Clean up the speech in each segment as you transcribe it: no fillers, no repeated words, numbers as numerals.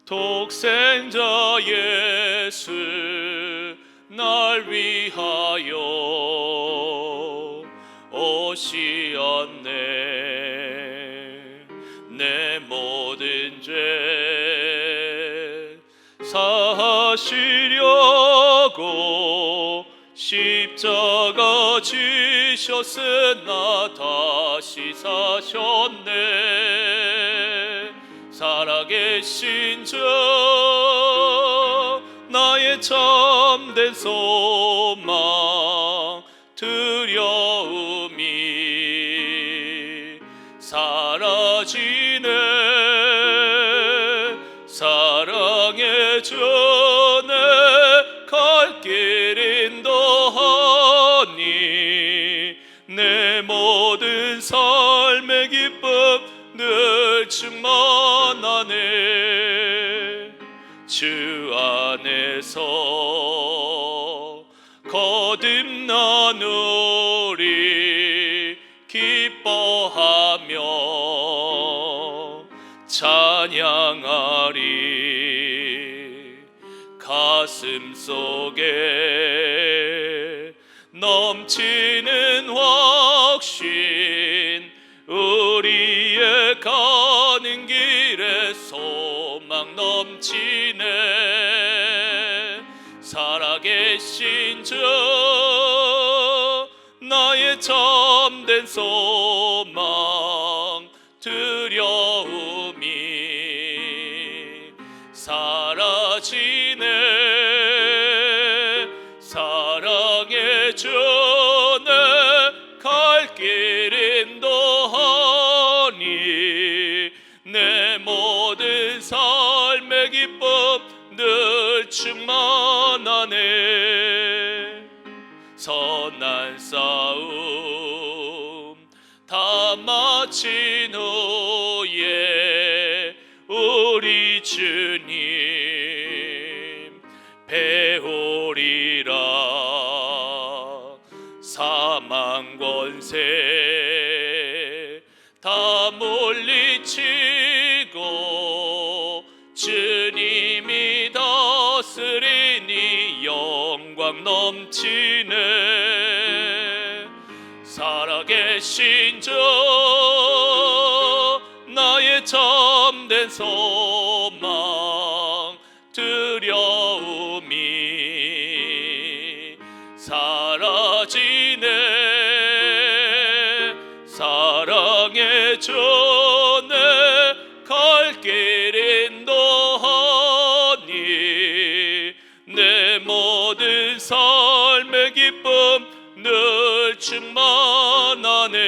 독생자 예수 날 위하여 오시었네. 내 모든 죄 사하시려고 십자가 지셨으나 다시 사셨네. 살아계신 주 나의 참된 소망 두려움이 사라지네. 사랑의 주내 갈 길 인도하니 내 모든 삶의 기쁨 늘 충만하네. 주 안에서 거듭나누리 기뻐하며 찬양하리. 가슴 속에 넘치는 확신 우리의 가는 길에 소망 넘치네. 살아계신 주 나의 참된 소망 두려움이 사라지네. 사랑의 주 내 갈 길 인도하니 내 모든 삶의 기쁨 늘 충만하네. 선한 싸움 다 마친 후에 우리 주님 배우리라. 사망 권세 다 물리치고 주님이 다스리니 영광 넘치네. 살아계신 주 나의 참된 소망 두려움이 사라지네. 사랑의 주 내 갈 길 인도하니 내 모든 삶의 기쁨 늘 충만하네.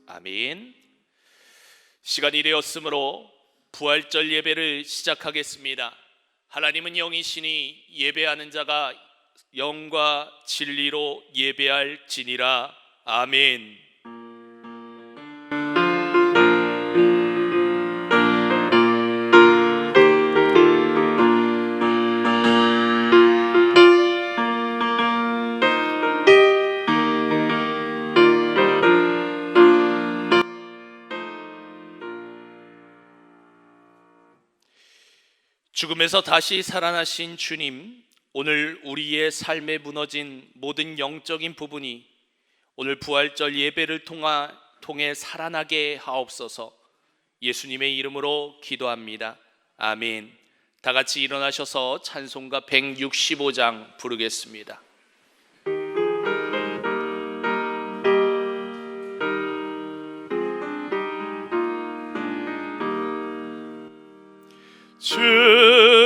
아멘. 시간이 되었으므로 부활절 예배를 시작하겠습니다. 하나님은 영이시니 예배하는 자가 영과 진리로 예배할지니라. 아멘. 죽음에서 다시 살아나신 주님, 오늘 우리의 삶에 무너진 모든 영적인 부분이 오늘 부활절 예배를 통해 살아나게 하옵소서. 예수님의 이름으로 기도합니다. 아멘. 다 같이 일어나셔서 찬송가 165장 부르겠습니다.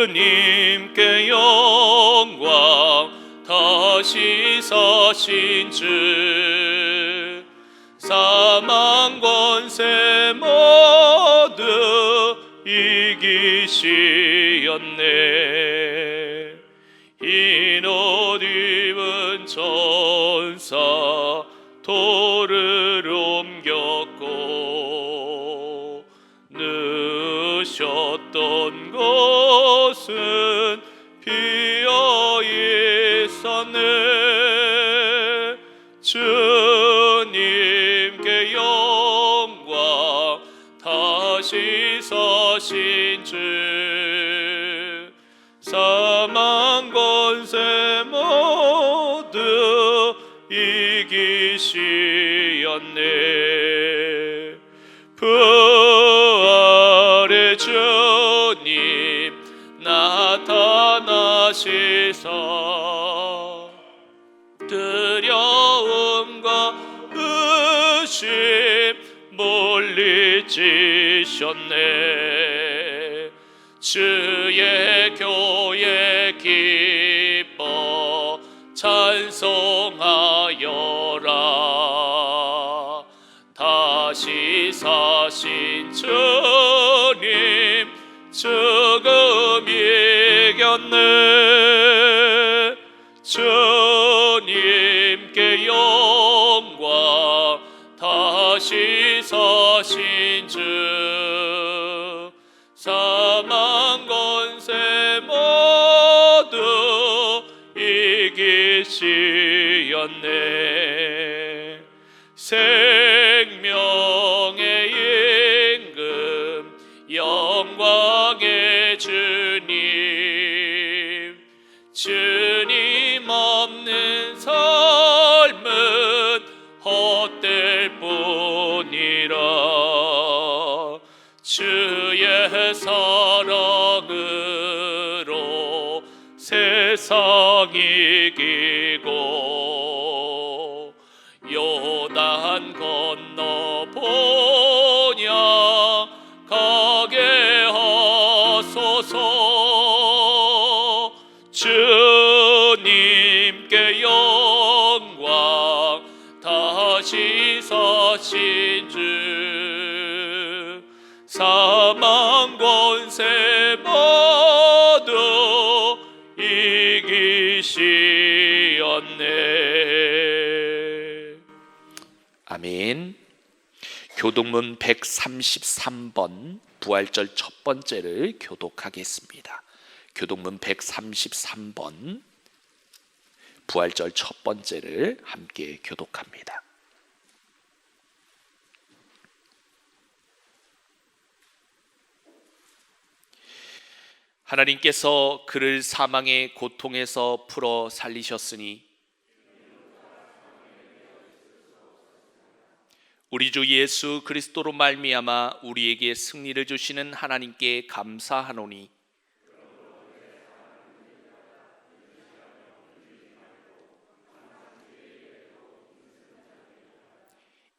주님께 영광 다시 사신 주 사망 권세 모두 이기시었네. 흰 옷 입은 천사 돌을 옮겼고 누셨던 곳은 비어 있었네. 주님께 영광 다 다시 사신 주 사망 권세 모두 이기시었네. 부활의 주님 나타나시사 두려움과 의심 물리치셨네. 주의 교회 기뻐 찬송하여라. 다시 사신 주님 죽음 이겼네. 주님께 영광. 다시 사신 주 사망 권세 모두 이기시었네. 생명의 임금 영광의 주님, 주님 없는 삶은 헛될 뿐이라. 주의 사랑으로 세상 이기고 요단 건너 보냐 가게 하소서. 주님께 영광. 다시 사신 주 사망 권세 모두 이기시었네. 아멘. 교독문 133번 부활절 첫 번째를 교독하겠습니다. 교독문 133번 부활절 첫 번째를 함께 교독합니다. 하나님께서 그를 사망의 고통에서 풀어 살리셨으니 우리 주 예수 그리스도로 말미암아 우리에게 승리를 주시는 하나님께 감사하노니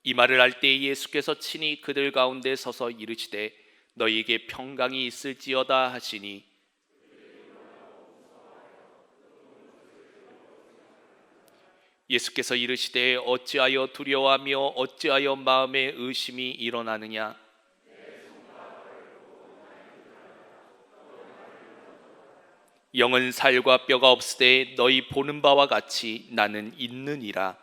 이 말을 할 때 예수께서 친히 그들 가운데 서서 이르시되 너희에게 평강이 있을지어다 하시니 예수께서 이르시되 어찌하여 두려워하며 어찌하여 마음에 의심이 일어나느냐. 영은 살과 뼈가 없으되 너희 보는 바와 같이 나는 있느니라.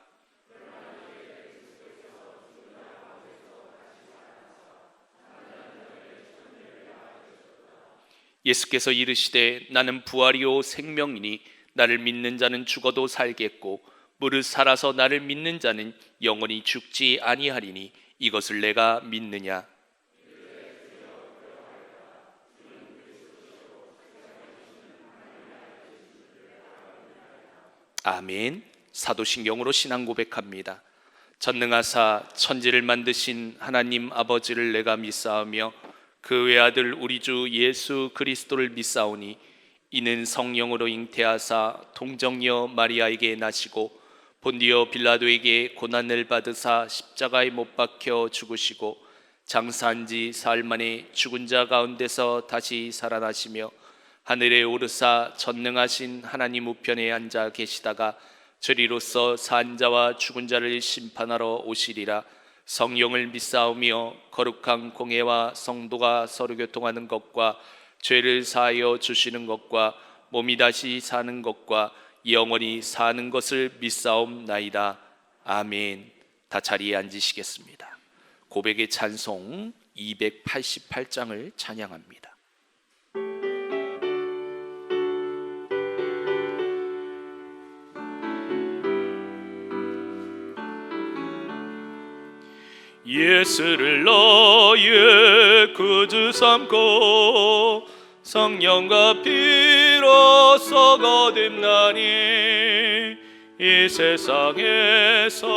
예수께서 이르시되 나는 부활이요 생명이니 나를 믿는 자는 죽어도 살겠고 무릇 살아서 나를 믿는 자는 영원히 죽지 아니하리니 이것을 내가 믿느냐. 아멘. 사도신경으로 신앙 고백합니다. 전능하사 천지를 만드신 하나님 아버지를 내가 믿사오며 그 외아들 우리 주 예수 그리스도를 믿사오니 이는 성령으로 잉태하사 동정녀 마리아에게 나시고 본디오 빌라도에게 고난을 받으사 십자가에 못 박혀 죽으시고 장사한 지 사흘 만에 죽은 자 가운데서 다시 살아나시며 하늘에 오르사 전능하신 하나님 우편에 앉아 계시다가 저리로서 산 자와 죽은 자를 심판하러 오시리라. 성령을 믿사오며 거룩한 공회와 성도가 서로 교통하는 것과 죄를 사하여 주시는 것과 몸이 다시 사는 것과 영원히 사는 것을 믿사옵나이다. 아멘. 다 자리에 앉으시겠습니다. 고백의 찬송 288장을 찬양합니다. 예수를 너의 구주 삼고 성령과 피로써 거듭나니 이 세상에서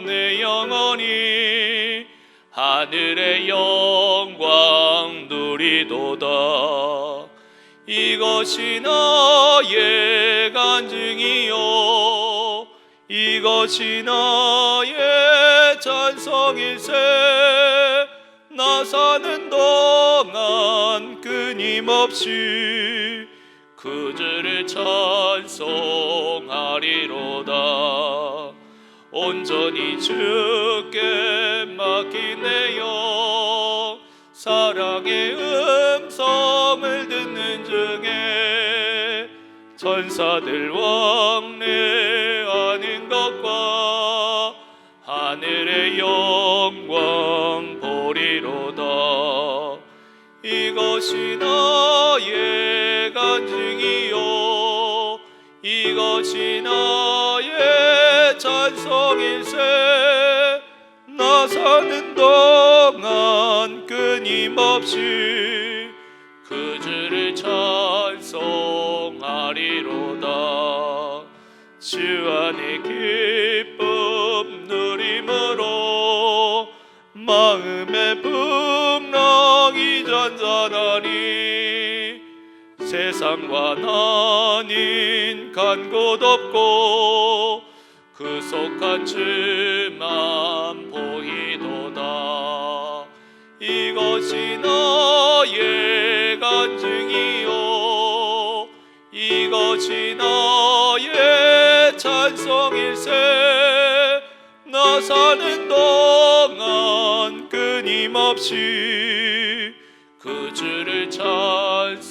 내 영혼이 하늘의 영광 누리도다. 이것이 나의 간증이요 이것이 나의 찬송일세. 나 사는 동안 끊임없이 그 주를 찬송하리로다. 온전히 주께 맡긴 내 영 사랑의 음성을 듣는 중에 천사들 왕래하는 것과 하늘의 영광 보리로다. 이것이 나의 간증이요 이것이 나의 찬송일세. 나 사는 동안 끊임없이 그 주를 찬송하리로다. 주 안에 기쁨 누림으로 마음의 풍랑이 잔잔하니 세상과 나는 간 곳 없고 그 속한 주만 보이도다. 이것이 나의 간증이요 이것이 나의 찬송일세. 나 사는 동안 끊임없이 그 주를 찬송하리로다.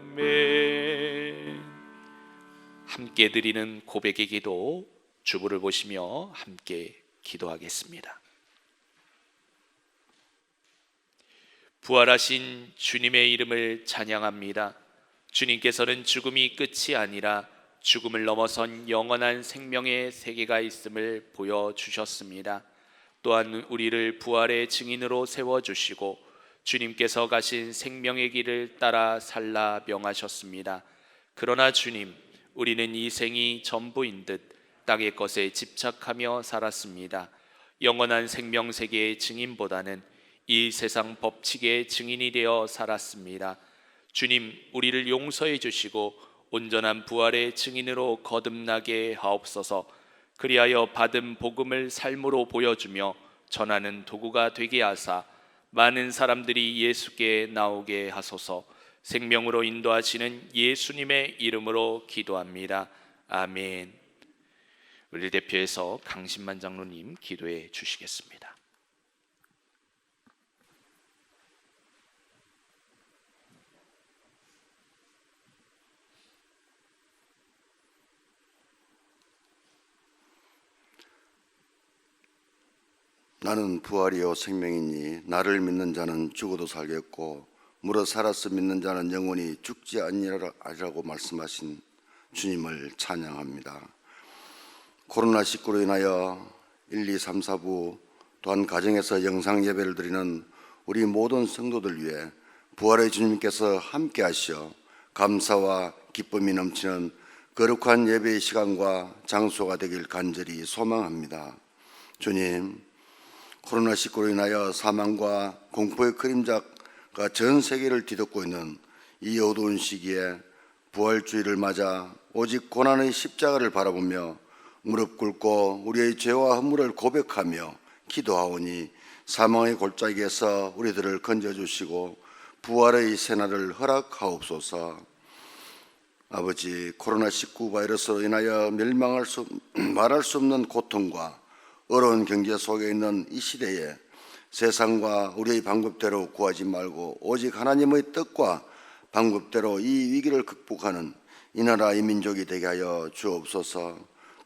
아멘. 함께 드리는 고백의 기도, 주부를 보시며 함께 기도하겠습니다. 부활하신 주님의 이름을 찬양합니다. 주님께서는 죽음이 끝이 아니라 죽음을 넘어선 영원한 생명의 세계가 있음을 보여주셨습니다. 또한 우리를 부활의 증인으로 세워주시고 주님께서 가신 생명의 길을 따라 살라 명하셨습니다. 그러나 주님, 우리는 이 생이 전부인 듯 땅의 것에 집착하며 살았습니다. 영원한 생명 세계의 증인보다는 이 세상 법칙의 증인이 되어 살았습니다. 주님, 우리를 용서해 주시고 온전한 부활의 증인으로 거듭나게 하옵소서. 그리하여 받은 복음을 삶으로 보여주며 전하는 도구가 되게 하사 많은 사람들이 예수께 나오게 하소서. 생명으로 인도하시는 예수님의 이름으로 기도합니다. 아멘. 우리 대표해서 강신만 장로님 기도해 주시겠습니다. 나는 부활이요 생명이니 나를 믿는 자는 죽어도 살겠고 무릇 살아서 믿는 자는 영원히 죽지 아니라고 말씀하신 주님을 찬양합니다. 코로나19로 인하여 1, 2, 3, 4부 또한 가정에서 영상 예배를 드리는 우리 모든 성도들 위해 부활의 주님께서 함께 하시어 감사와 기쁨이 넘치는 거룩한 예배의 시간과 장소가 되길 간절히 소망합니다. 주님, 코로나19로 인하여 사망과 공포의 그림자가 전 세계를 뒤덮고 있는 이 어두운 시기에 부활주의를 맞아 오직 고난의 십자가를 바라보며 무릎 꿇고 우리의 죄와 허물을 고백하며 기도하오니 사망의 골짜기에서 우리들을 건져주시고 부활의 새날을 허락하옵소서. 아버지, 코로나19 바이러스로 인하여 말할 수 없는 고통과 어려운 경제 속에 있는 이 시대에 세상과 우리의 방법대로 구하지 말고 오직 하나님의 뜻과 방법대로 이 위기를 극복하는 이 나라 이 민족이 되게 하여 주옵소서.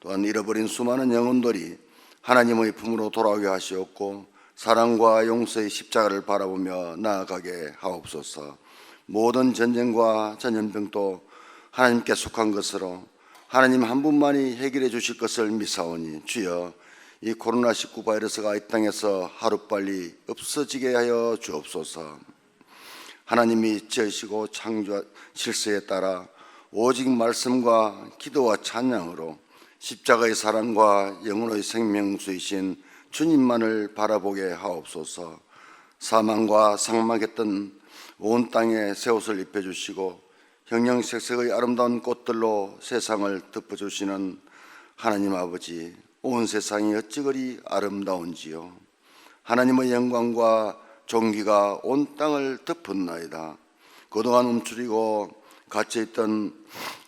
또한 잃어버린 수많은 영혼들이 하나님의 품으로 돌아오게 하시옵고 사랑과 용서의 십자가를 바라보며 나아가게 하옵소서. 모든 전쟁과 전염병도 하나님께 속한 것으로 하나님 한 분만이 해결해 주실 것을 믿사오니 주여 이 코로나19 바이러스가 이 땅에서 하루빨리 없어지게 하여 주옵소서. 하나님이 지으시고 창조한 질서에 따라 오직 말씀과 기도와 찬양으로 십자가의 사랑과 영혼의 생명수이신 주님만을 바라보게 하옵소서. 사망과 상막했던 온 땅에 새 옷을 입혀주시고 형형색색의 아름다운 꽃들로 세상을 덮어주시는 하나님 아버지, 온 세상이 어찌 그리 아름다운지요. 하나님의 영광과 존귀가 온 땅을 덮었나이다. 그동안 움츠리고 갇혀있던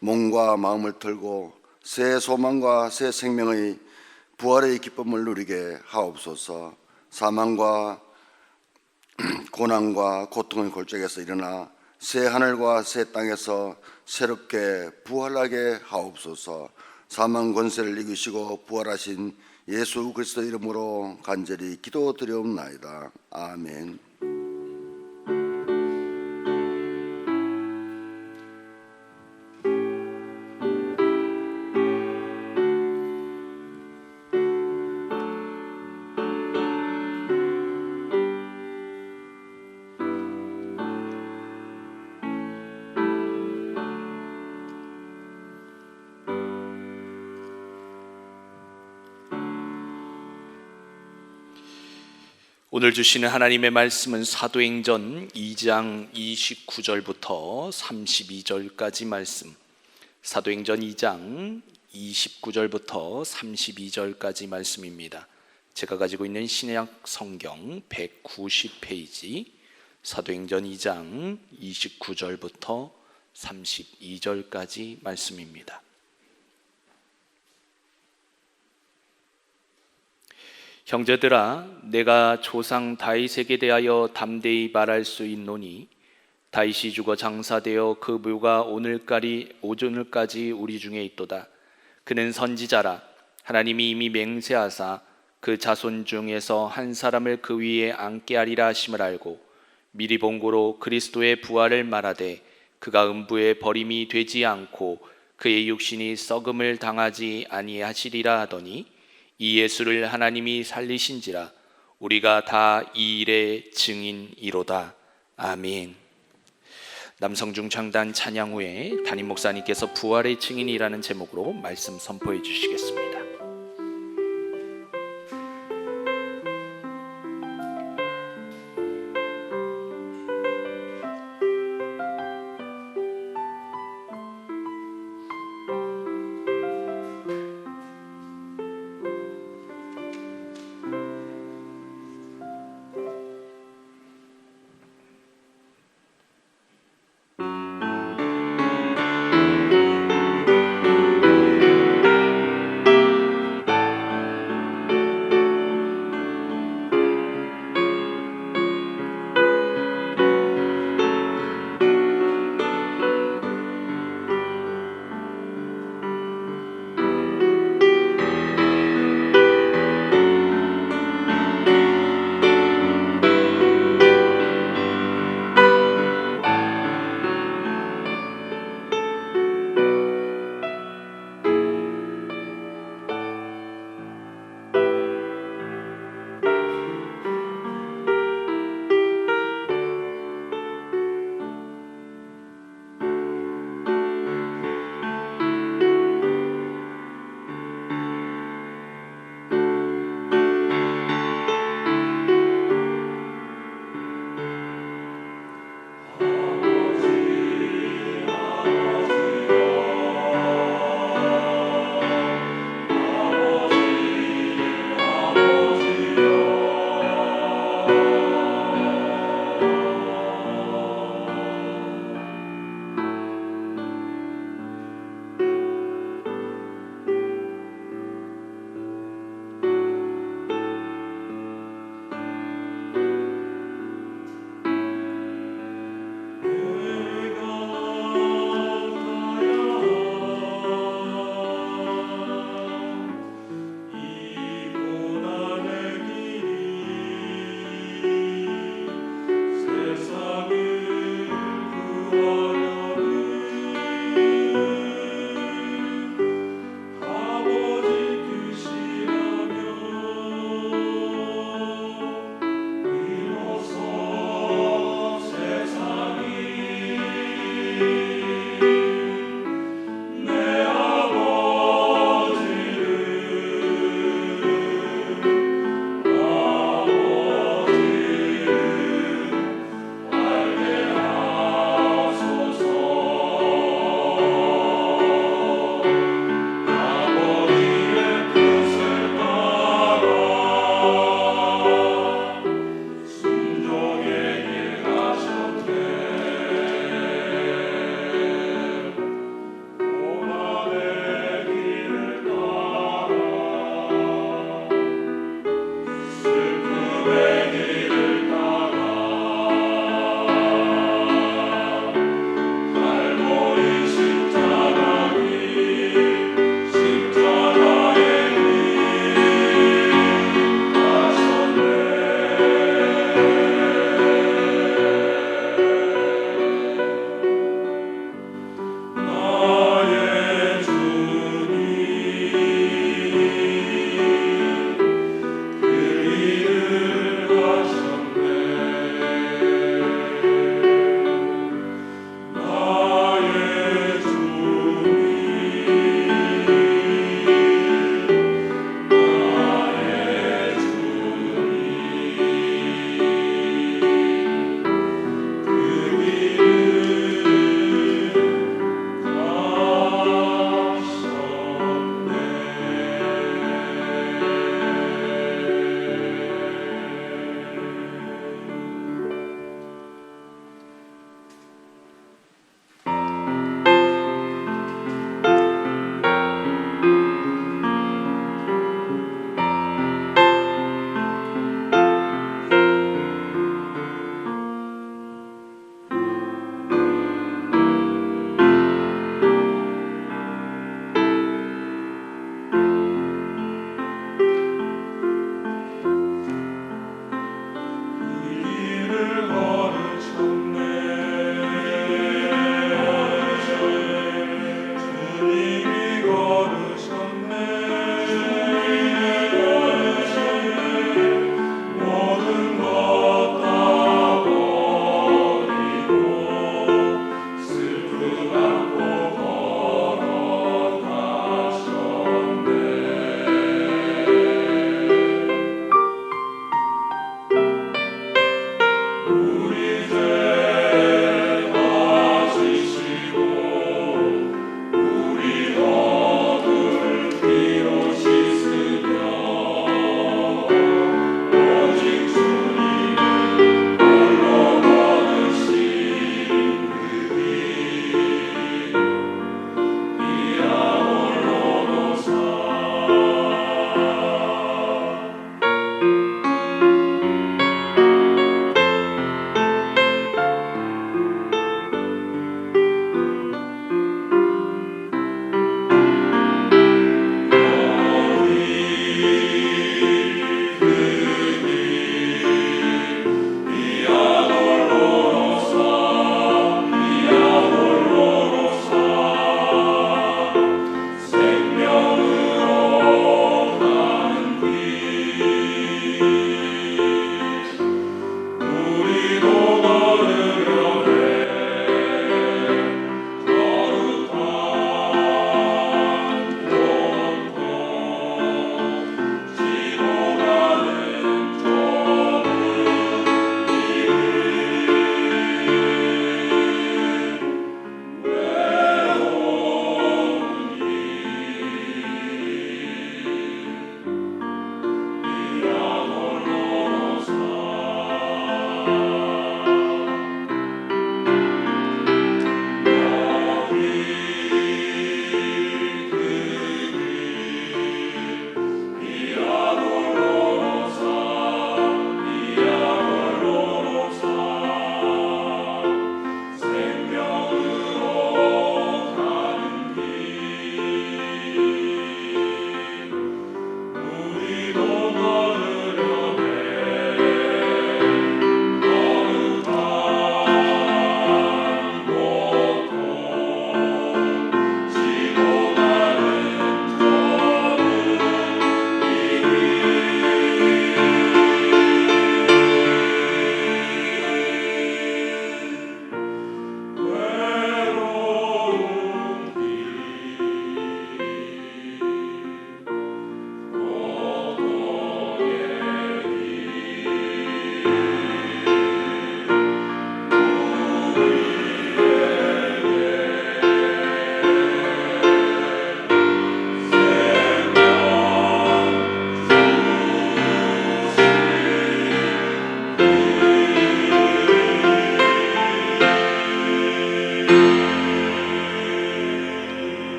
몸과 마음을 털고 새 소망과 새 생명의 부활의 기쁨을 누리게 하옵소서. 사망과 고난과 고통의 골짜기에서 일어나 새 하늘과 새 땅에서 새롭게 부활하게 하옵소서. 사망 권세를 이기시고 부활하신 예수 그리스도 이름으로 간절히 기도드리옵나이다. 아멘. 오늘 주시는 하나님의 말씀은 사도행전 2장 29절부터 32절까지 말씀. 사도행전 2장 29절부터 32절까지 말씀입니다. 제가 가지고 있는 신약 성경 190페이지 사도행전 2장 29절부터 32절까지 말씀입니다. 형제들아, 내가 조상 다윗에게 대하여 담대히 말할 수 있노니 다윗이 죽어 장사되어 그 묘가 오늘까지 우리 중에 있도다. 그는 선지자라. 하나님이 이미 맹세하사 그 자손 중에서 한 사람을 그 위에 앉게 하리라 하심을 알고 미리 본고로 그리스도의 부활을 말하되 그가 음부에 버림이 되지 않고 그의 육신이 썩음을 당하지 아니하시리라 하더니 이 예수를 하나님이 살리신지라. 우리가 다 이 일의 증인이로다. 아멘. 남성중 창단 찬양 후에 담임 목사님께서 부활의 증인이라는 제목으로 말씀 선포해 주시겠습니다.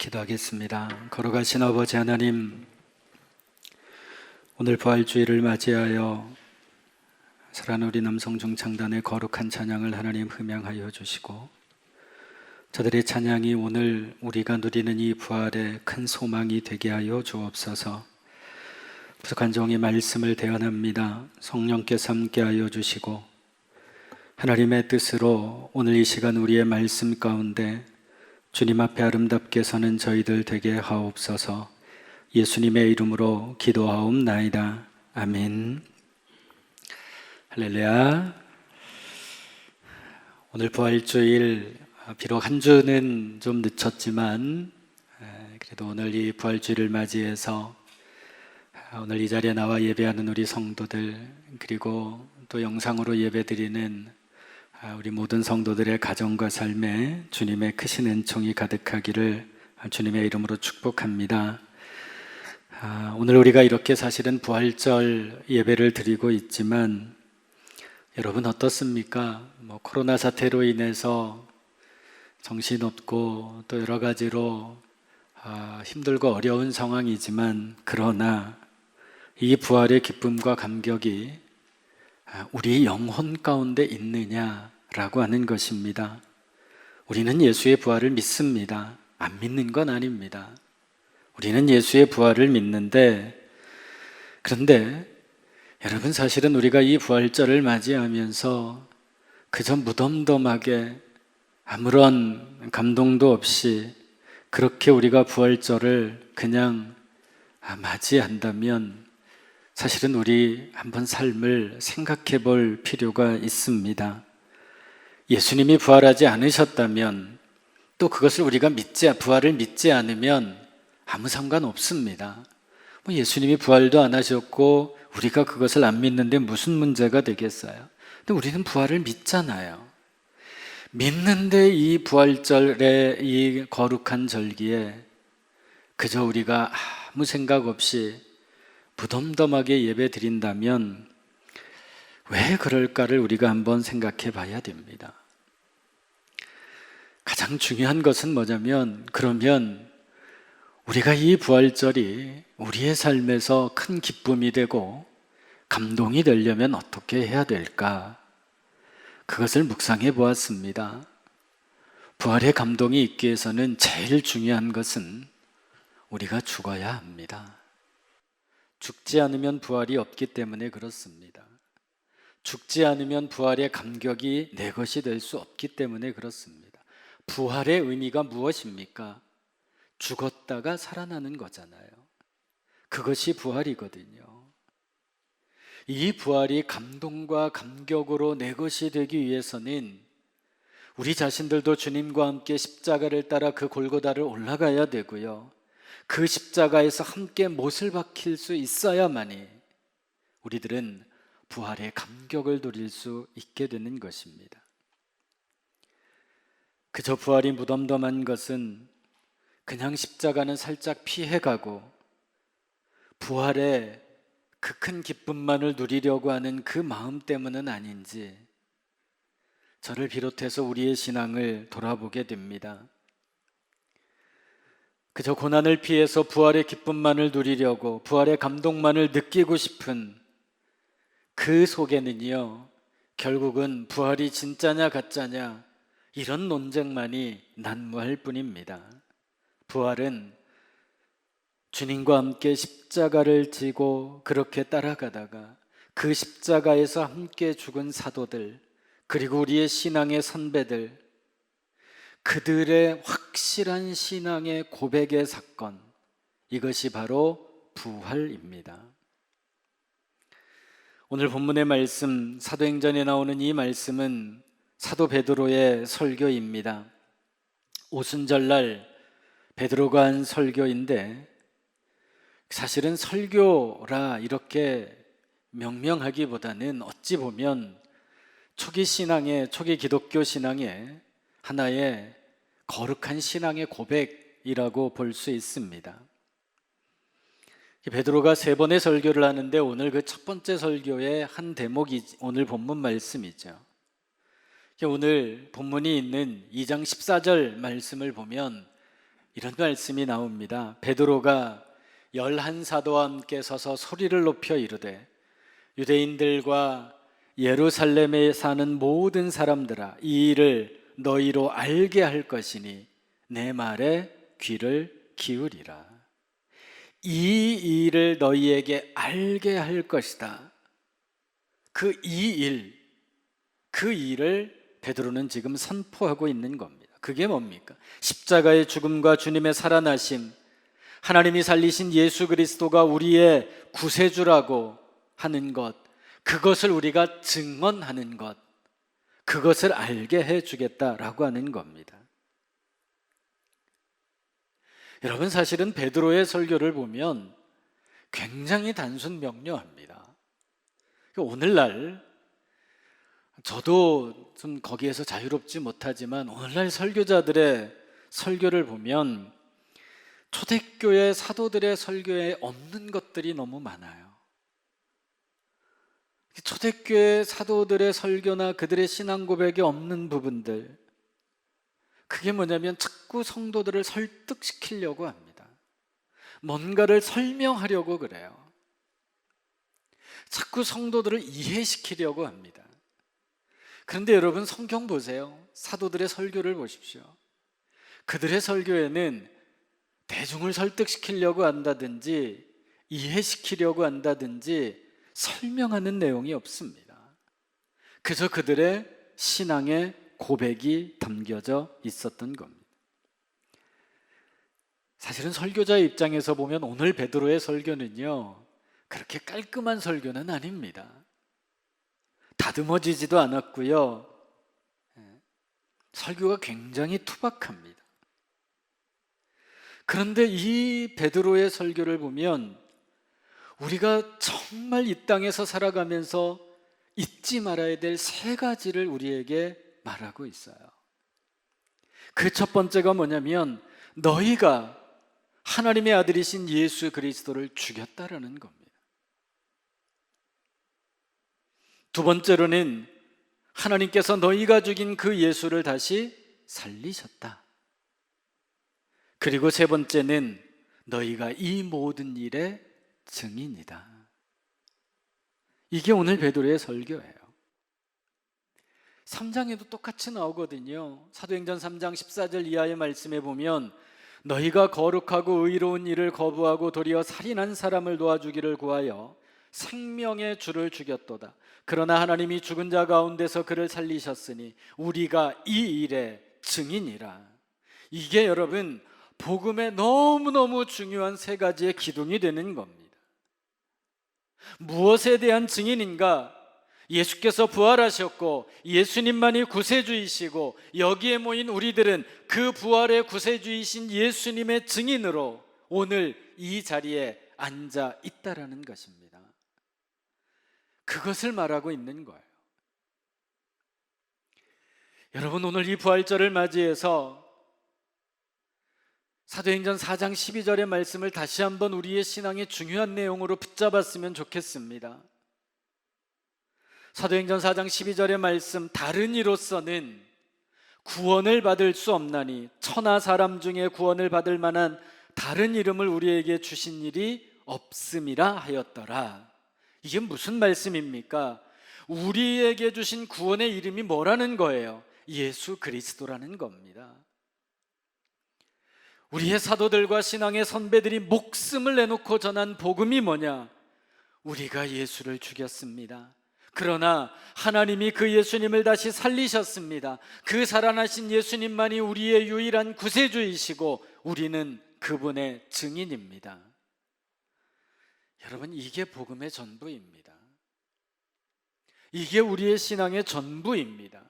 기도하겠습니다. 걸어가신 아버지 하나님, 오늘 부활주의를 맞이하여 사랑하는 우리 남성중창단의 거룩한 찬양을 하나님 흠양하여 주시고, 저들의 찬양이 오늘 우리가 누리는 이 부활의 큰 소망이 되게 하여 주옵소서. 부족한 종의 말씀을 대언합니다. 성령께서 함께하여 주시고 하나님의 뜻으로 오늘 이 시간 우리의 말씀 가운데 주님 앞에 아름답게 서는 저희들 되게 하옵소서. 예수님의 이름으로 기도하옵나이다. 아멘. 할렐루야. 오늘 부활주일, 비록 한 주는 좀 늦췄지만 그래도 오늘 이 부활주일을 맞이해서 오늘 이 자리에 나와 예배하는 우리 성도들, 그리고 또 영상으로 예배드리는 우리 모든 성도들의 가정과 삶에 주님의 크신 은총이 가득하기를 주님의 이름으로 축복합니다. 오늘 우리가 이렇게 사실은 부활절 예배를 드리고 있지만 여러분 어떻습니까? 코로나 사태로 인해서 정신없고 또 여러 가지로 힘들고 어려운 상황이지만, 그러나 이 부활의 기쁨과 감격이 우리 영혼 가운데 있느냐라고 하는 것입니다. 우리는 예수의 부활을 믿습니다. 안 믿는 건 아닙니다. 우리는 예수의 부활을 믿는데, 그런데 여러분 사실은 우리가 이 부활절을 맞이하면서 그저 무덤덤하게 아무런 감동도 없이 그렇게 우리가 부활절을 그냥 맞이한다면 사실은 우리 한번 삶을 생각해 볼 필요가 있습니다. 예수님이 부활하지 않으셨다면, 또 그것을 우리가 부활을 믿지 않으면 아무 상관없습니다. 예수님이 부활도 안 하셨고 우리가 그것을 안 믿는데 무슨 문제가 되겠어요? 근데 우리는 부활을 믿잖아요. 믿는데 이 부활절의 이 거룩한 절기에 그저 우리가 아무 생각 없이 무덤덤하게 예배 드린다면 왜 그럴까를 우리가 한번 생각해 봐야 됩니다. 가장 중요한 것은 뭐냐면, 그러면 우리가 이 부활절이 우리의 삶에서 큰 기쁨이 되고 감동이 되려면 어떻게 해야 될까? 그것을 묵상해 보았습니다. 부활의 감동이 있기 위해서는 제일 중요한 것은 우리가 죽어야 합니다. 죽지 않으면 부활이 없기 때문에 그렇습니다. 죽지 않으면 부활의 감격이 내 것이 될 수 없기 때문에 그렇습니다. 부활의 의미가 무엇입니까? 죽었다가 살아나는 거잖아요. 그것이 부활이거든요. 이 부활이 감동과 감격으로 내 것이 되기 위해서는 우리 자신들도 주님과 함께 십자가를 따라 그 골고다를 올라가야 되고요, 그 십자가에서 함께 못을 박힐 수 있어야만이 우리들은 부활의 감격을 누릴 수 있게 되는 것입니다. 그저 부활이 무덤덤한 것은 그냥 십자가는 살짝 피해가고 부활의 그 큰 기쁨만을 누리려고 하는 그 마음 때문은 아닌지 저를 비롯해서 우리의 신앙을 돌아보게 됩니다. 그저 고난을 피해서 부활의 기쁨만을 누리려고, 부활의 감동만을 느끼고 싶은 그 속에는요, 결국은 부활이 진짜냐 가짜냐 이런 논쟁만이 난무할 뿐입니다. 부활은 주님과 함께 십자가를 지고 그렇게 따라가다가 그 십자가에서 함께 죽은 사도들, 그리고 우리의 신앙의 선배들, 그들의 확실한 신앙의 고백의 사건, 이것이 바로 부활입니다. 오늘 본문의 말씀, 사도행전에 나오는 이 말씀은 사도 베드로의 설교입니다. 오순절날 베드로가 한 설교인데, 사실은 설교라 이렇게 명명하기보다는 어찌 보면 초기 기독교 신앙의 하나의 거룩한 신앙의 고백이라고 볼 수 있습니다. 베드로가 3번의 설교를 하는데 오늘 그 첫 번째 설교의 한 대목이 오늘 본문 말씀이죠. 오늘 본문이 있는 2장 14절 말씀을 보면 이런 말씀이 나옵니다. 베드로가 11사도와 함께 서서 소리를 높여 이르되 유대인들과 예루살렘에 사는 모든 사람들아, 이 일을 너희로 알게 할 것이니 내 말에 귀를 기울이라. 이 일을 너희에게 알게 할 것이다. 그 일을 베드로는 지금 선포하고 있는 겁니다. 그게 뭡니까? 십자가의 죽음과 주님의 살아나심, 하나님이 살리신 예수 그리스도가 우리의 구세주라고 하는 것, 그것을 우리가 증언하는 것, 그것을 알게 해주겠다라고 하는 겁니다. 여러분, 사실은 베드로의 설교를 보면 굉장히 단순 명료합니다. 오늘날 저도 좀 거기에서 자유롭지 못하지만 오늘날 설교자들의 설교를 보면 초대교회 사도들의 설교에 없는 것들이 너무 많아요. 초대교회 사도들의 설교나 그들의 신앙 고백에 없는 부분들, 그게 뭐냐면 자꾸 성도들을 설득시키려고 합니다. 뭔가를 설명하려고 그래요. 자꾸 성도들을 이해시키려고 합니다. 그런데 여러분, 성경 보세요. 사도들의 설교를 보십시오. 그들의 설교에는 대중을 설득시키려고 한다든지 이해시키려고 한다든지 설명하는 내용이 없습니다. 그저 그들의 신앙의 고백이 담겨져 있었던 겁니다. 사실은 설교자의 입장에서 보면 오늘 베드로의 설교는요, 그렇게 깔끔한 설교는 아닙니다. 다듬어지지도 않았고요, 설교가 굉장히 투박합니다. 그런데 이 베드로의 설교를 보면 우리가 정말 이 땅에서 살아가면서 잊지 말아야 될 세 가지를 우리에게 말하고 있어요. 그 첫 번째가 뭐냐면 너희가 하나님의 아들이신 예수 그리스도를 죽였다라는 겁니다. 두 번째로는 하나님께서 너희가 죽인 그 예수를 다시 살리셨다. 그리고 세 번째는 너희가 이 모든 일의 증인이다. 이게 오늘 베드로의 설교예요. 3장에도 똑같이 나오거든요. 사도행전 3장 14절 이하의 말씀에 보면 너희가 거룩하고 의로운 일을 거부하고 도리어 살인한 사람을 도와주기를 구하여 생명의 주를 죽였도다. 그러나 하나님이 죽은 자 가운데서 그를 살리셨으니 우리가 이 일의 증인이라. 이게 여러분 복음의 너무너무 중요한 세 가지의 기둥이 되는 겁니다. 무엇에 대한 증인인가? 예수께서 부활하셨고 예수님만이 구세주이시고 여기에 모인 우리들은 그 부활의 구세주이신 예수님의 증인으로 오늘 이 자리에 앉아 있다라는 것입니다. 그것을 말하고 있는 거예요. 여러분, 오늘 이 부활절을 맞이해서 사도행전 4장 12절의 말씀을 다시 한번 우리의 신앙의 중요한 내용으로 붙잡았으면 좋겠습니다. 사도행전 4장 12절의 말씀, 다른 이로서는 구원을 받을 수 없나니 천하 사람 중에 구원을 받을 만한 다른 이름을 우리에게 주신 일이 없음이라 하였더라. 이게 무슨 말씀입니까? 우리에게 주신 구원의 이름이 뭐라는 거예요? 예수 그리스도라는 겁니다. 우리의 사도들과 신앙의 선배들이 목숨을 내놓고 전한 복음이 뭐냐? 우리가 예수를 죽였습니다. 그러나 하나님이 그 예수님을 다시 살리셨습니다. 그 살아나신 예수님만이 우리의 유일한 구세주이시고 우리는 그분의 증인입니다. 여러분, 이게 복음의 전부입니다. 이게 우리의 신앙의 전부입니다.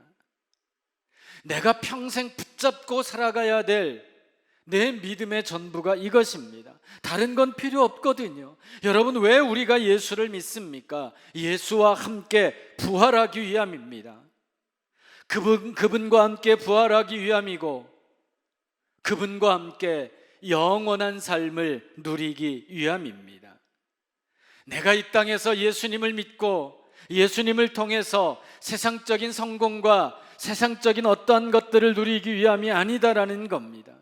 내가 평생 붙잡고 살아가야 될 내 믿음의 전부가 이것입니다. 다른 건 필요 없거든요. 여러분, 왜 우리가 예수를 믿습니까? 예수와 함께 부활하기 위함입니다. 그분과 함께 부활하기 위함이고 그분과 함께 영원한 삶을 누리기 위함입니다. 내가 이 땅에서 예수님을 믿고 예수님을 통해서 세상적인 성공과 세상적인 어떠한 것들을 누리기 위함이 아니다라는 겁니다.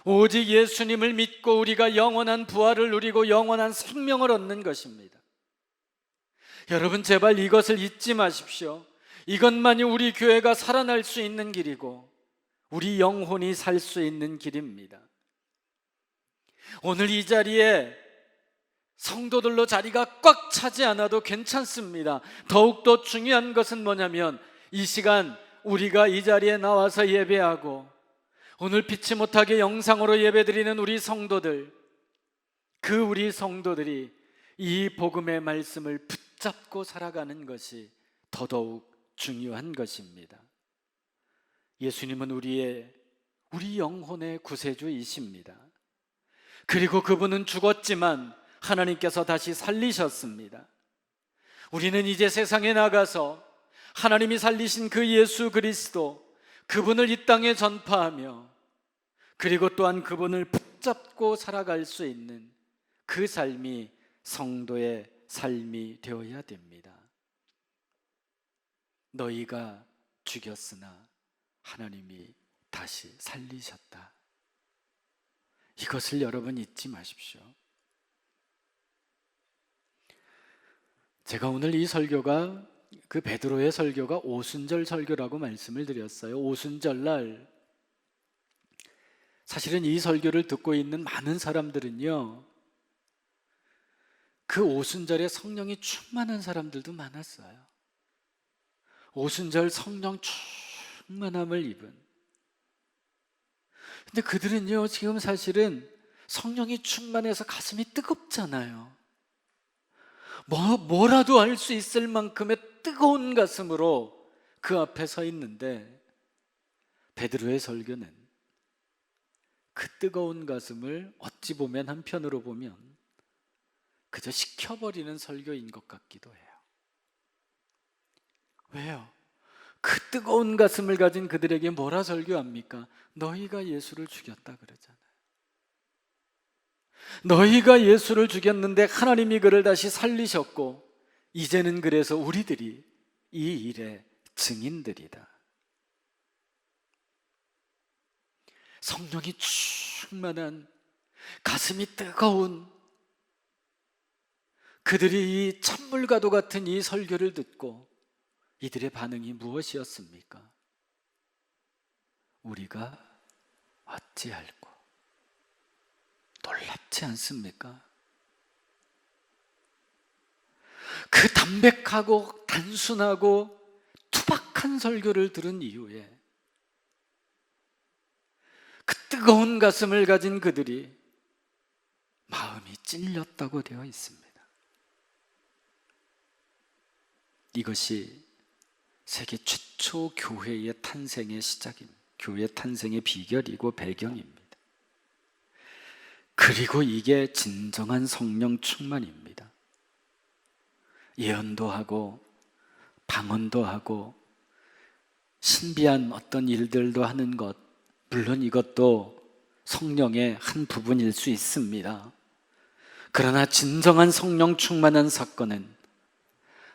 오직 예수님을 믿고 우리가 영원한 부활을 누리고 영원한 생명을 얻는 것입니다. 여러분, 제발 이것을 잊지 마십시오. 이것만이 우리 교회가 살아날 수 있는 길이고 우리 영혼이 살 수 있는 길입니다. 오늘 이 자리에 성도들로 자리가 꽉 차지 않아도 괜찮습니다. 더욱더 중요한 것은 뭐냐면 이 시간 우리가 이 자리에 나와서 예배하고 오늘 피치 못하게 영상으로 예배드리는 우리 성도들, 우리 성도들이 이 복음의 말씀을 붙잡고 살아가는 것이 더더욱 중요한 것입니다. 예수님은 우리 영혼의 구세주이십니다. 그리고 그분은 죽었지만 하나님께서 다시 살리셨습니다. 우리는 이제 세상에 나가서 하나님이 살리신 그 예수 그리스도, 그분을 이 땅에 전파하며 그리고 또한 그분을 붙잡고 살아갈 수 있는 그 삶이 성도의 삶이 되어야 됩니다. 너희가 죽였으나 하나님이 다시 살리셨다. 이것을 여러분 잊지 마십시오. 제가 오늘 이 설교가 그 베드로의 설교가 오순절 설교라고 말씀을 드렸어요. 오순절날 사실은 이 설교를 듣고 있는 많은 사람들은요, 그 오순절에 성령이 충만한 사람들도 많았어요. 오순절 성령 충만함을 입은. 근데 그들은요, 지금 사실은 성령이 충만해서 가슴이 뜨겁잖아요. 뭐라도 할 수 있을 만큼의 뜨거운 가슴으로 그 앞에 서 있는데, 베드로의 설교는 그 뜨거운 가슴을 어찌 보면 한편으로 보면 그저 식혀버리는 설교인 것 같기도 해요. 왜요? 그 뜨거운 가슴을 가진 그들에게 뭐라 설교합니까? 너희가 예수를 죽였다 그러잖아요. 너희가 예수를 죽였는데 하나님이 그를 다시 살리셨고 이제는 그래서 우리들이 이 일의 증인들이다. 성령이 충만한, 가슴이 뜨거운 그들이 이 찬물과도 같은 이 설교를 듣고 이들의 반응이 무엇이었습니까? 우리가 어찌할꼬? 놀랍지 않습니까? 그 담백하고 단순하고 투박한 설교를 들은 이후에 그 뜨거운 가슴을 가진 그들이 마음이 찔렸다고 되어 있습니다. 이것이 세계 최초 교회의 탄생의 시작입니다. 교회 탄생의 비결이고 배경입니다. 그리고 이게 진정한 성령 충만입니다. 예언도 하고 방언도 하고 신비한 어떤 일들도 하는 것, 물론 이것도 성령의 한 부분일 수 있습니다. 그러나 진정한 성령 충만한 사건은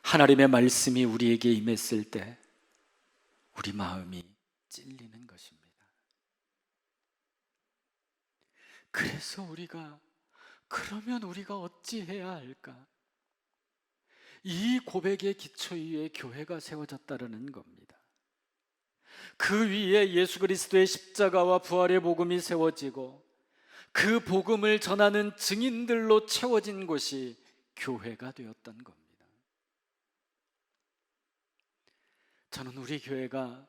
하나님의 말씀이 우리에게 임했을 때 우리 마음이 찔리는 것입니다. 그래서 그러면 우리가 어찌해야 할까? 이 고백의 기초 위에 교회가 세워졌다는 겁니다. 그 위에 예수 그리스도의 십자가와 부활의 복음이 세워지고 그 복음을 전하는 증인들로 채워진 곳이 교회가 되었던 겁니다. 저는 우리 교회가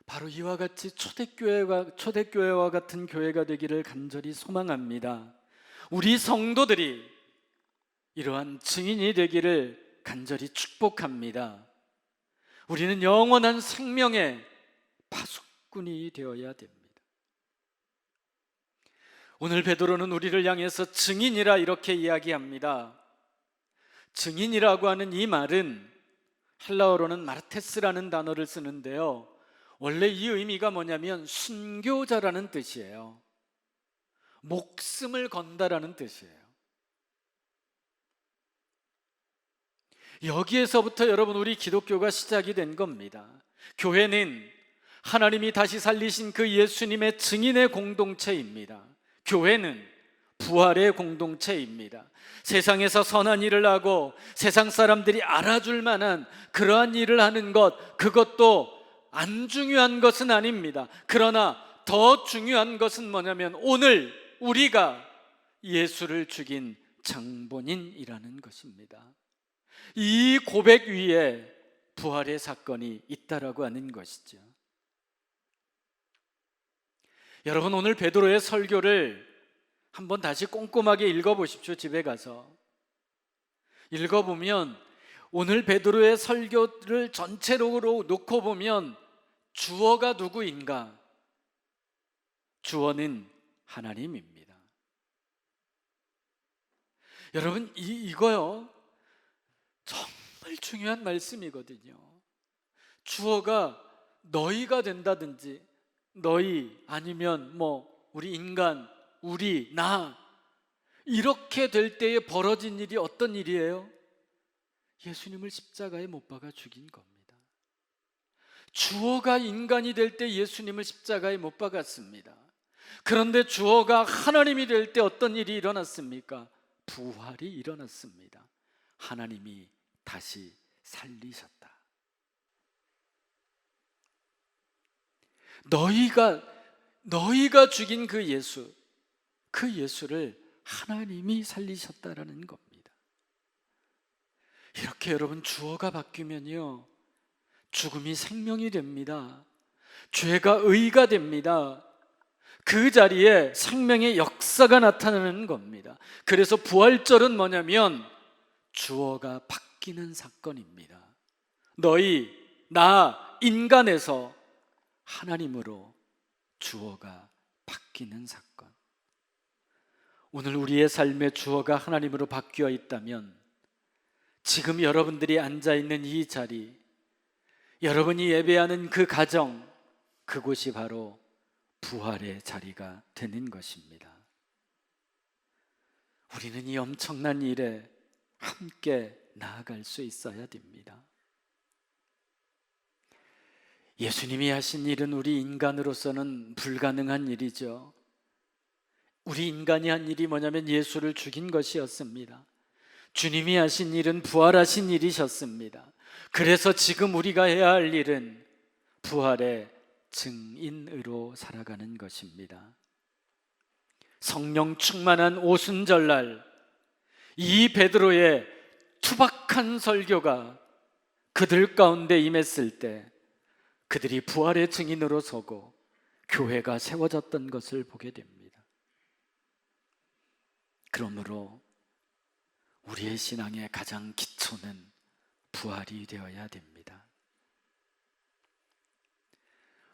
바로 이와 같이 초대교회와 같은 교회가 되기를 간절히 소망합니다. 우리 성도들이 이러한 증인이 되기를 간절히 축복합니다. 우리는 영원한 생명의 파수꾼이 되어야 됩니다. 오늘 베드로는 우리를 향해서 증인이라 이렇게 이야기합니다. 증인이라고 하는 이 말은 헬라어로는 마르테스라는 단어를 쓰는데요, 원래 이 의미가 뭐냐면 순교자라는 뜻이에요. 목숨을 건다라는 뜻이에요. 여기에서부터 여러분 우리 기독교가 시작이 된 겁니다. 교회는 하나님이 다시 살리신 그 예수님의 증인의 공동체입니다. 교회는 부활의 공동체입니다. 세상에서 선한 일을 하고 세상 사람들이 알아줄 만한 그러한 일을 하는 것, 그것도 안 중요한 것은 아닙니다. 그러나 더 중요한 것은 뭐냐면 오늘 우리가 예수를 죽인 장본인이라는 것입니다. 이 고백 위에 부활의 사건이 있다라고 하는 것이죠. 여러분, 오늘 베드로의 설교를 한번 다시 꼼꼼하게 읽어보십시오. 집에 가서 읽어보면 오늘 베드로의 설교를 전체로 놓고 보면 주어가 누구인가? 주어는 하나님입니다. 여러분, 이거요 정말 중요한 말씀이거든요. 주어가 너희가 된다든지, 너희 아니면 우리 인간, 우리, 나, 이렇게 될 때에 벌어진 일이 어떤 일이에요? 예수님을 십자가에 못 박아 죽인 겁니다. 주어가 인간이 될 때 예수님을 십자가에 못 박았습니다. 그런데 주어가 하나님이 될 때 어떤 일이 일어났습니까? 부활이 일어났습니다. 하나님이 다시 살리셨다. 너희가 죽인 그 예수를 하나님이 살리셨다라는 겁니다. 이렇게 여러분, 주어가 바뀌면요 죽음이 생명이 됩니다. 죄가 의가 됩니다. 그 자리에 생명의 역사가 나타나는 겁니다. 그래서 부활절은 뭐냐면 주어가 바뀌는 사건입니다. 너희, 나, 인간에서 하나님으로 주어가 바뀌는 사건. 오늘 우리의 삶의 주어가 하나님으로 바뀌어 있다면 지금 여러분들이 앉아있는 이 자리, 여러분이 예배하는 그 가정, 그곳이 바로 부활의 자리가 되는 것입니다. 우리는 이 엄청난 일에 함께 나아갈 수 있어야 됩니다. 예수님이 하신 일은 우리 인간으로서는 불가능한 일이죠. 우리 인간이 한 일이 뭐냐면 예수를 죽인 것이었습니다. 주님이 하신 일은 부활하신 일이셨습니다. 그래서 지금 우리가 해야 할 일은 부활의 증인으로 살아가는 것입니다. 성령 충만한 오순절날 이 베드로의 투박한 설교가 그들 가운데 임했을 때 그들이 부활의 증인으로 서고 교회가 세워졌던 것을 보게 됩니다. 그러므로 우리의 신앙의 가장 기초는 부활이 되어야 됩니다.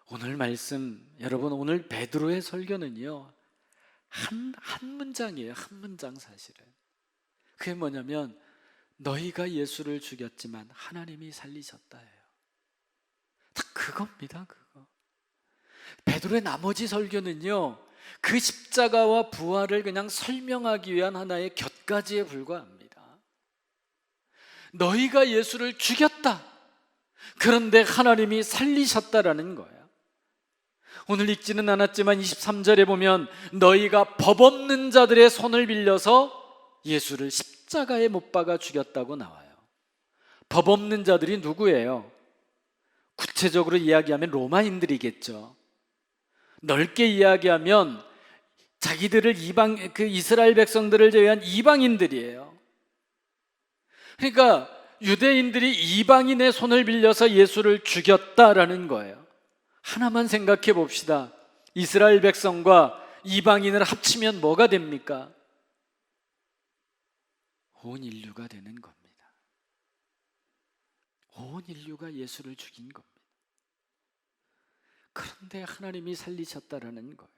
오늘 말씀, 여러분, 오늘 베드로의 설교는요 한 문장이에요. 한 문장. 사실은 그게 뭐냐면 너희가 예수를 죽였지만 하나님이 살리셨다예요. 딱 그겁니다. 그거. 베드로의 나머지 설교는요 그 십자가와 부활을 그냥 설명하기 위한 하나의 곁가지에 불과합니다. 너희가 예수를 죽였다. 그런데 하나님이 살리셨다라는 거예요. 오늘 읽지는 않았지만 23절에 보면 너희가 법 없는 자들의 손을 빌려서 예수를 십자가에 못 박아 죽였다고 나와요. 법 없는 자들이 누구예요? 구체적으로 이야기하면 로마인들이겠죠. 넓게 이야기하면 자기들을 이스라엘 백성들을 제외한 이방인들이에요. 그러니까 유대인들이 이방인의 손을 빌려서 예수를 죽였다라는 거예요. 하나만 생각해 봅시다. 이스라엘 백성과 이방인을 합치면 뭐가 됩니까? 온 인류가 되는 겁니다. 온 인류가 예수를 죽인 겁니다. 그런데 하나님이 살리셨다라는 거예요.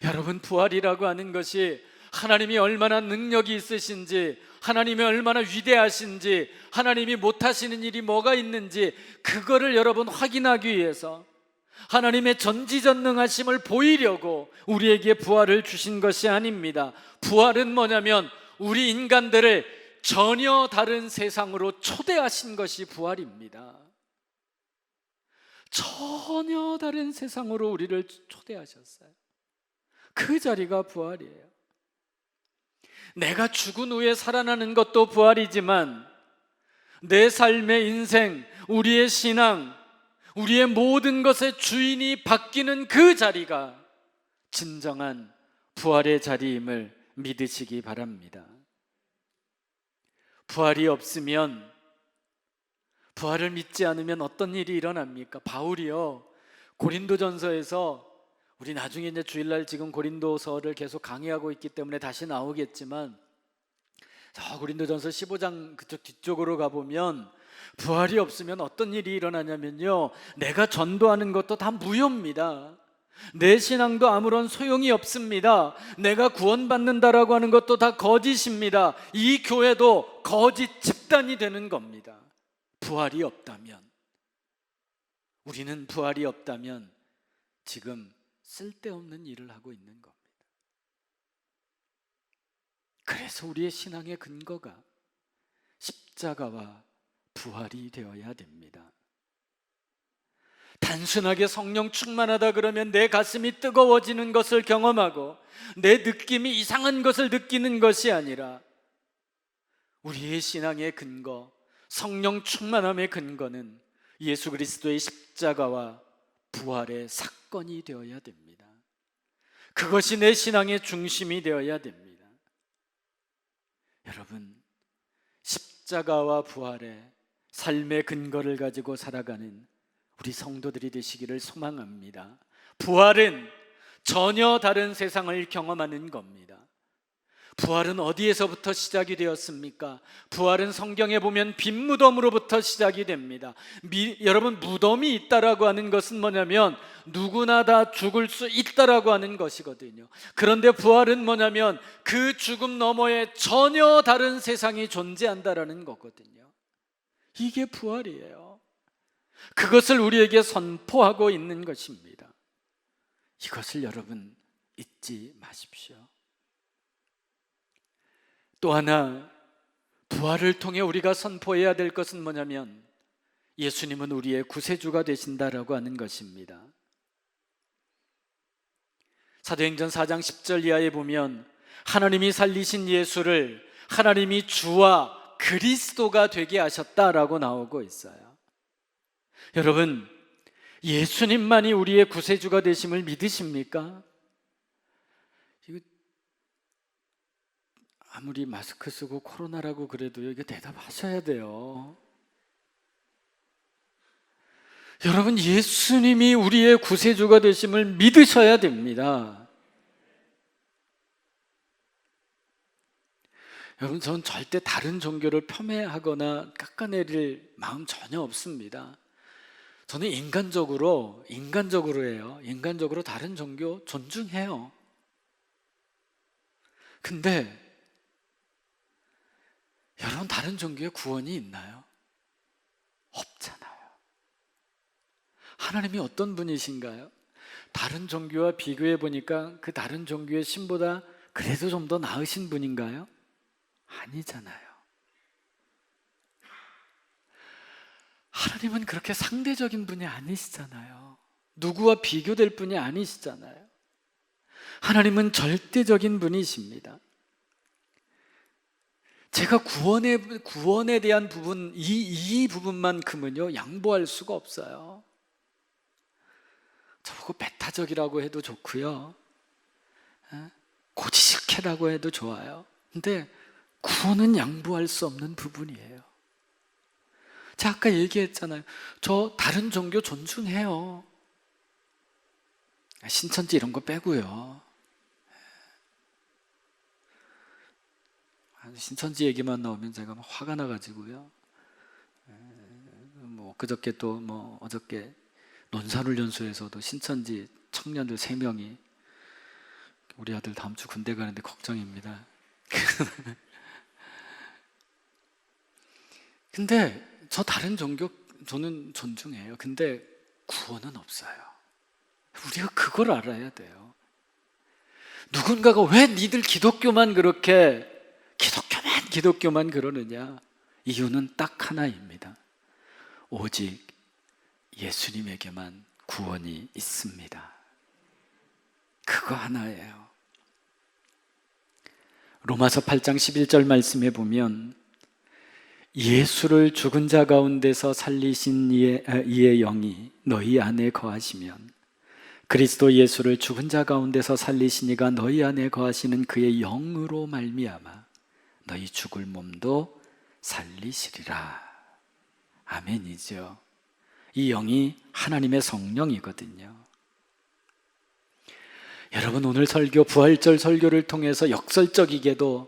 여러분, 부활이라고 하는 것이 하나님이 얼마나 능력이 있으신지, 하나님이 얼마나 위대하신지, 하나님이 못하시는 일이 뭐가 있는지 그거를 여러분 확인하기 위해서 하나님의 전지전능하심을 보이려고 우리에게 부활을 주신 것이 아닙니다. 부활은 뭐냐면 우리 인간들을 전혀 다른 세상으로 초대하신 것이 부활입니다. 전혀 다른 세상으로 우리를 초대하셨어요. 그 자리가 부활이에요. 내가 죽은 후에 살아나는 것도 부활이지만 내 삶의 인생, 우리의 신앙, 우리의 모든 것의 주인이 바뀌는 그 자리가 진정한 부활의 자리임을 믿으시기 바랍니다. 부활이 없으면, 부활을 믿지 않으면 어떤 일이 일어납니까? 바울이요, 고린도전서에서, 우리 나중에 이제 주일날 지금 고린도서를 계속 강의하고 있기 때문에 다시 나오겠지만, 저 고린도전서 15장 그쪽 뒤쪽으로 가보면 부활이 없으면 어떤 일이 일어나냐면요, 내가 전도하는 것도 다 무효입니다. 내 신앙도 아무런 소용이 없습니다. 내가 구원받는다라고 하는 것도 다 거짓입니다. 이 교회도 거짓 집단이 되는 겁니다. 부활이 없다면, 우리는 부활이 없다면 지금 쓸데없는 일을 하고 있는 겁니다. 그래서 우리의 신앙의 근거가 십자가와 부활이 되어야 됩니다. 단순하게 성령 충만하다 그러면 내 가슴이 뜨거워지는 것을 경험하고 내 느낌이 이상한 것을 느끼는 것이 아니라, 우리의 신앙의 근거, 성령 충만함의 근거는 예수 그리스도의 십자가와 부활의 사건이 되어야 됩니다. 그것이 내 신앙의 중심이 되어야 됩니다. 여러분, 십자가와 부활의 삶의 근거를 가지고 살아가는 우리 성도들이 되시기를 소망합니다. 부활은 전혀 다른 세상을 경험하는 겁니다. 부활은 어디에서부터 시작이 되었습니까? 부활은 성경에 보면 빈 무덤으로부터 시작이 됩니다. 여러분, 무덤이 있다라고 하는 것은 뭐냐면 누구나 다 죽을 수 있다라고 하는 것이거든요. 그런데 부활은 뭐냐면 그 죽음 너머에 전혀 다른 세상이 존재한다라는 거거든요. 이게 부활이에요. 그것을 우리에게 선포하고 있는 것입니다. 이것을 여러분 잊지 마십시오. 또 하나, 부활을 통해 우리가 선포해야 될 것은 뭐냐면 예수님은 우리의 구세주가 되신다라고 하는 것입니다. 사도행전 4장 10절 이하에 보면 하나님이 살리신 예수를 하나님이 주와 그리스도가 되게 하셨다라고 나오고 있어요. 여러분, 예수님만이 우리의 구세주가 되심을 믿으십니까? 이거 아무리 마스크 쓰고 코로나라고 그래도 이거 대답하셔야 돼요. 여러분, 예수님이 우리의 구세주가 되심을 믿으셔야 됩니다. 여러분, 저는 절대 다른 종교를 폄훼하거나 깎아내릴 마음 전혀 없습니다. 저는 인간적으로 해요. 인간적으로 다른 종교 존중해요. 근데 여러분, 다른 종교에 구원이 있나요? 없잖아요. 하나님이 어떤 분이신가요? 다른 종교와 비교해 보니까 그 다른 종교의 신보다 그래도 좀 더 나으신 분인가요? 아니잖아요. 하나님은 그렇게 상대적인 분이 아니시잖아요. 누구와 비교될 분이 아니시잖아요. 하나님은 절대적인 분이십니다. 제가 구원에 대한 부분, 이 부분만큼은요, 양보할 수가 없어요. 저보고 배타적이라고 해도 좋고요, 고지식해라고 해도 좋아요. 근데 구원은 양보할 수 없는 부분이에요. 제가 아까 얘기했잖아요. 저 다른 종교 존중해요. 신천지 이런 거 빼고요. 신천지 얘기만 나오면 제가 막 화가 나가지고요. 그저께 또 어저께 논산훈련소에서도 신천지 청년들 3명이, 우리 아들 다음 주 군대 가는데 걱정입니다. 근데 저 다른 종교 저는 존중해요. 근데 구원은 없어요. 우리가 그걸 알아야 돼요. 누군가가 왜 니들 기독교만 그러느냐? 이유는 딱 하나입니다. 오직 예수님에게만 구원이 있습니다. 그거 하나예요. 로마서 8장 11절 말씀에 보면 예수를 죽은 자 가운데서 살리신 이의 영이 너희 안에 거하시면 그리스도 예수를 죽은 자 가운데서 살리신 이가 너희 안에 거하시는 그의 영으로 말미암아 너희 죽을 몸도 살리시리라. 아멘이죠. 이 영이 하나님의 성령이거든요. 여러분, 오늘 설교, 부활절 설교를 통해서 역설적이게도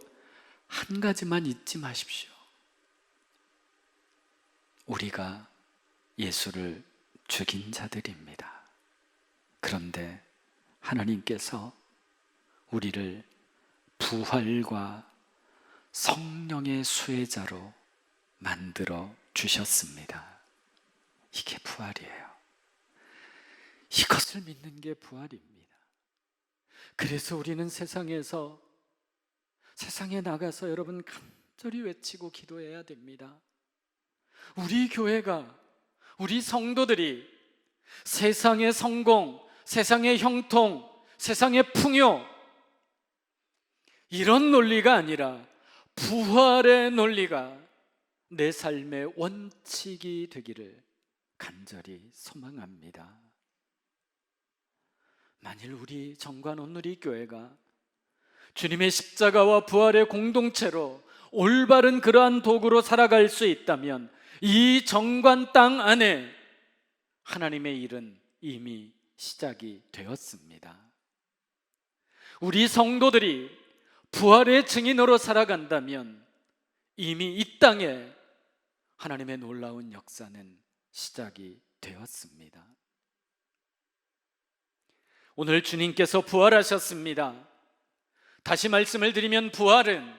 한 가지만 잊지 마십시오. 우리가 예수를 죽인 자들입니다. 그런데 하나님께서 우리를 부활과 성령의 수혜자로 만들어 주셨습니다. 이게 부활이에요. 이것을 믿는 게 부활입니다. 그래서 우리는 세상에 나가서 여러분 간절히 외치고 기도해야 됩니다. 우리 교회가, 우리 성도들이 세상의 성공, 세상의 형통, 세상의 풍요, 이런 논리가 아니라 부활의 논리가 내 삶의 원칙이 되기를 간절히 소망합니다. 만일 우리 정관원 우리 교회가 주님의 십자가와 부활의 공동체로 올바른 그러한 도구로 살아갈 수 있다면 이 정관 땅 안에 하나님의 일은 이미 시작이 되었습니다. 우리 성도들이 부활의 증인으로 살아간다면 이미 이 땅에 하나님의 놀라운 역사는 시작이 되었습니다. 오늘 주님께서 부활하셨습니다. 다시 말씀을 드리면 부활은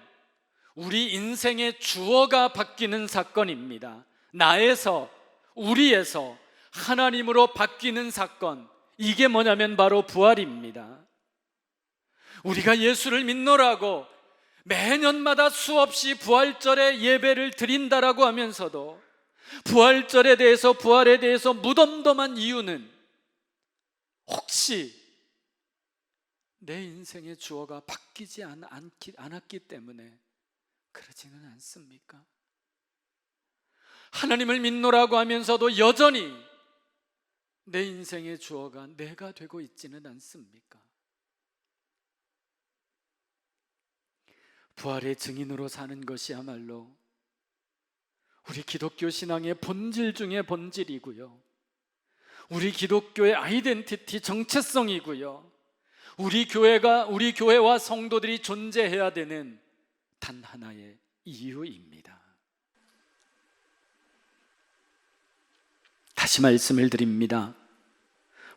우리 인생의 주어가 바뀌는 사건입니다. 나에서, 우리에서 하나님으로 바뀌는 사건, 이게 뭐냐면 바로 부활입니다. 우리가 예수를 믿노라고 매년마다 수없이 부활절에 예배를 드린다라고 하면서도 부활절에 대해서, 부활에 대해서 무덤덤한 이유는 혹시 내 인생의 주어가 바뀌지 않았기 때문에 그러지는 않습니까? 하나님을 믿노라고 하면서도 여전히 내 인생의 주어가 내가 되고 있지는 않습니까? 부활의 증인으로 사는 것이야말로 우리 기독교 신앙의 본질 중에 본질이고요, 우리 기독교의 아이덴티티, 정체성이고요, 우리 교회와 성도들이 존재해야 되는 단 하나의 이유입니다. 다시 말씀을 드립니다.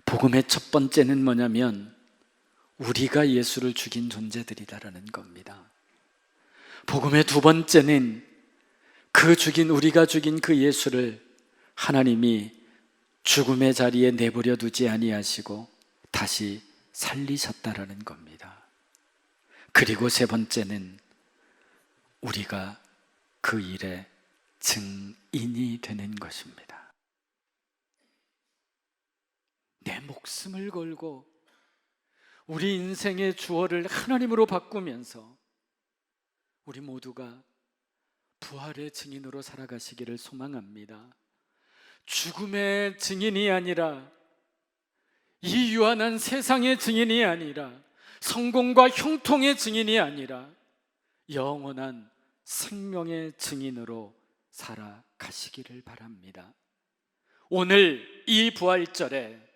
복음의 첫 번째는 뭐냐면 우리가 예수를 죽인 존재들이다라는 겁니다. 복음의 두 번째는 우리가 죽인 그 예수를 하나님이 죽음의 자리에 내버려 두지 아니하시고 다시 살리셨다라는 겁니다. 그리고 세 번째는 우리가 그 일의 증인이 되는 것입니다. 내 목숨을 걸고 우리 인생의 주어를 하나님으로 바꾸면서 우리 모두가 부활의 증인으로 살아가시기를 소망합니다. 죽음의 증인이 아니라, 이 유한한 세상의 증인이 아니라, 성공과 형통의 증인이 아니라 영원한 생명의 증인으로 살아가시기를 바랍니다. 오늘 이 부활절에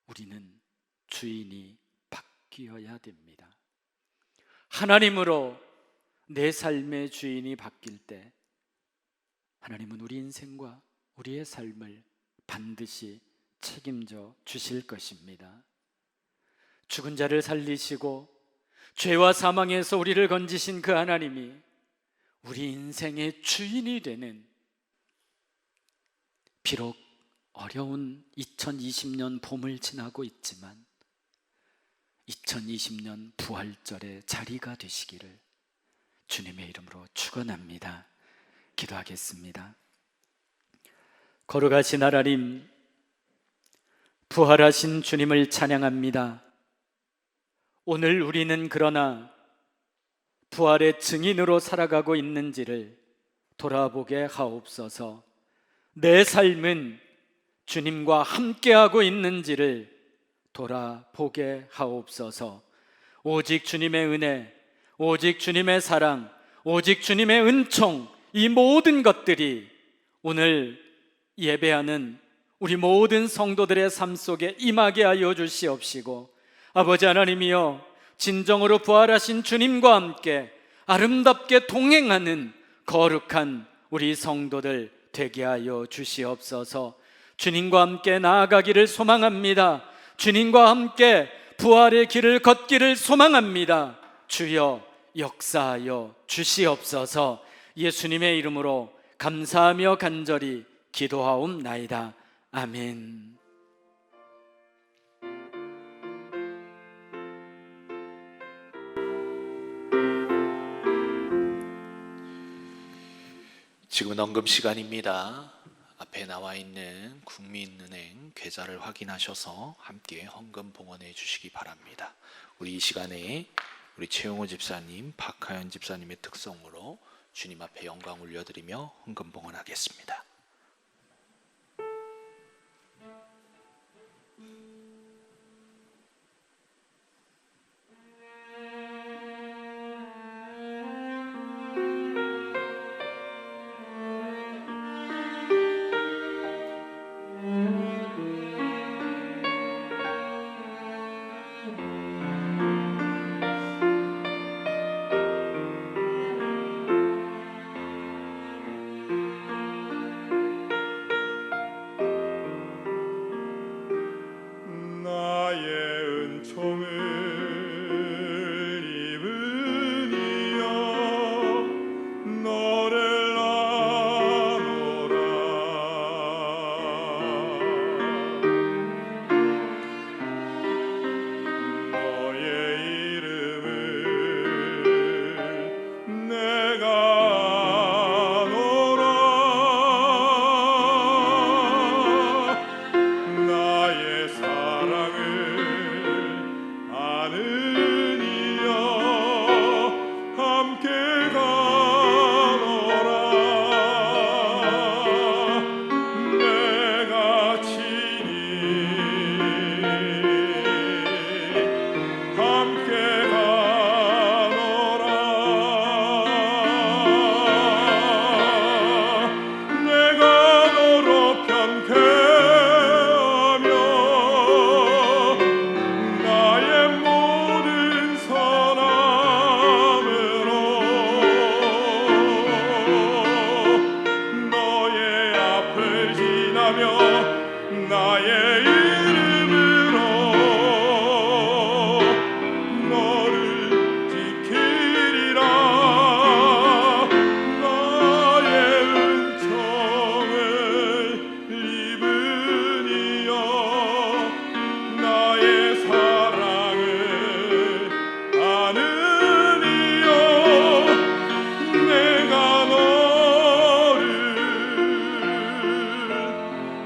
우리는 주인이 바뀌어야 됩니다. 하나님으로 내 삶의 주인이 바뀔 때 하나님은 우리 인생과 우리의 삶을 반드시 책임져 주실 것입니다. 죽은 자를 살리시고 죄와 사망에서 우리를 건지신 그 하나님이 우리 인생의 주인이 되는, 비록 어려운 2020년 봄을 지나고 있지만 2020년 부활절의 자리가 되시기를 주님의 이름으로 축원합니다. 기도하겠습니다. 거룩하신 하나님, 부활하신 주님을 찬양합니다. 오늘 우리는 그러나 부활의 증인으로 살아가고 있는지를 돌아보게 하옵소서. 내 삶은 주님과 함께하고 있는지를 돌아보게 하옵소서. 오직 주님의 은혜, 오직 주님의 사랑, 오직 주님의 은총, 이 모든 것들이 오늘 예배하는 우리 모든 성도들의 삶 속에 임하게 하여 주시옵시고, 아버지 하나님이여, 진정으로 부활하신 주님과 함께 아름답게 동행하는 거룩한 우리 성도들 되게 하여 주시옵소서. 주님과 함께 나아가기를 소망합니다. 주님과 함께 부활의 길을 걷기를 소망합니다. 주여 역사하여 주시옵소서. 예수님의 이름으로 감사하며 간절히 기도하옵나이다. 아멘. 지금은 헌금 시간입니다. 앞에 나와 있는 국민은행 계좌를 확인하셔서 함께 헌금 봉헌해 주시기 바랍니다. 우리 이 시간에 우리 최용호 집사님, 박하연 집사님의 특성으로 주님 앞에 영광 올려드리며 헌금 봉헌하겠습니다.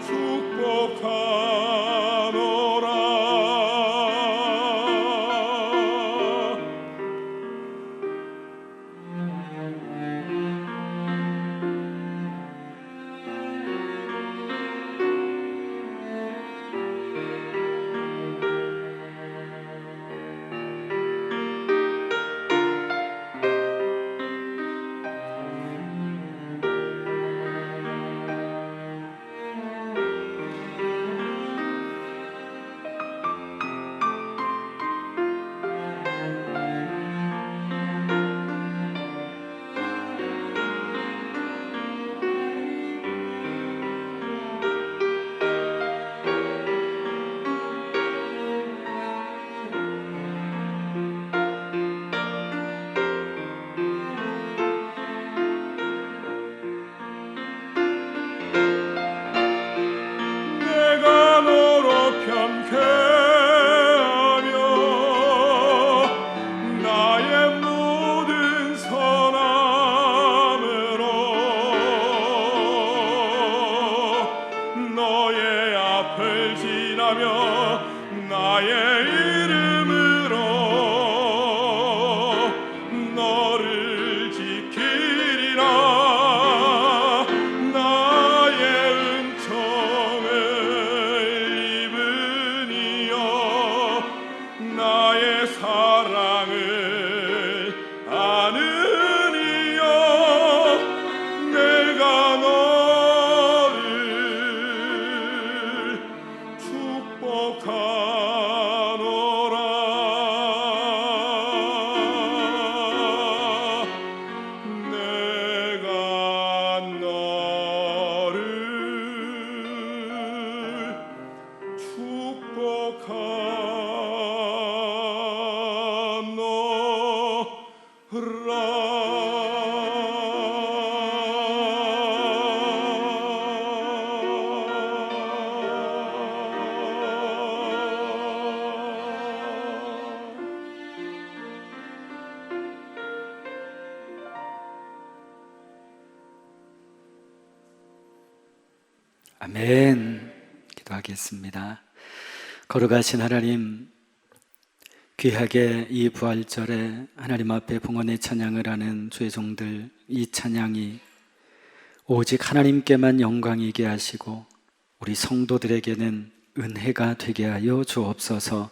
축복하 너의 앞을 지나며 나의 이름으로 너를 지키리라. 나의 은총을 입은 이여 나의 사랑을 아는 이여 내가 너를 축복하노라. 내가 너를 축복하노라. 아멘. 기도하겠습니다. 거룩하신 하나님, 귀하게 이 부활절에 하나님 앞에 봉헌의 찬양을 하는 주의 종들, 이 찬양이 오직 하나님께만 영광이게 하시고 우리 성도들에게는 은혜가 되게 하여 주옵소서.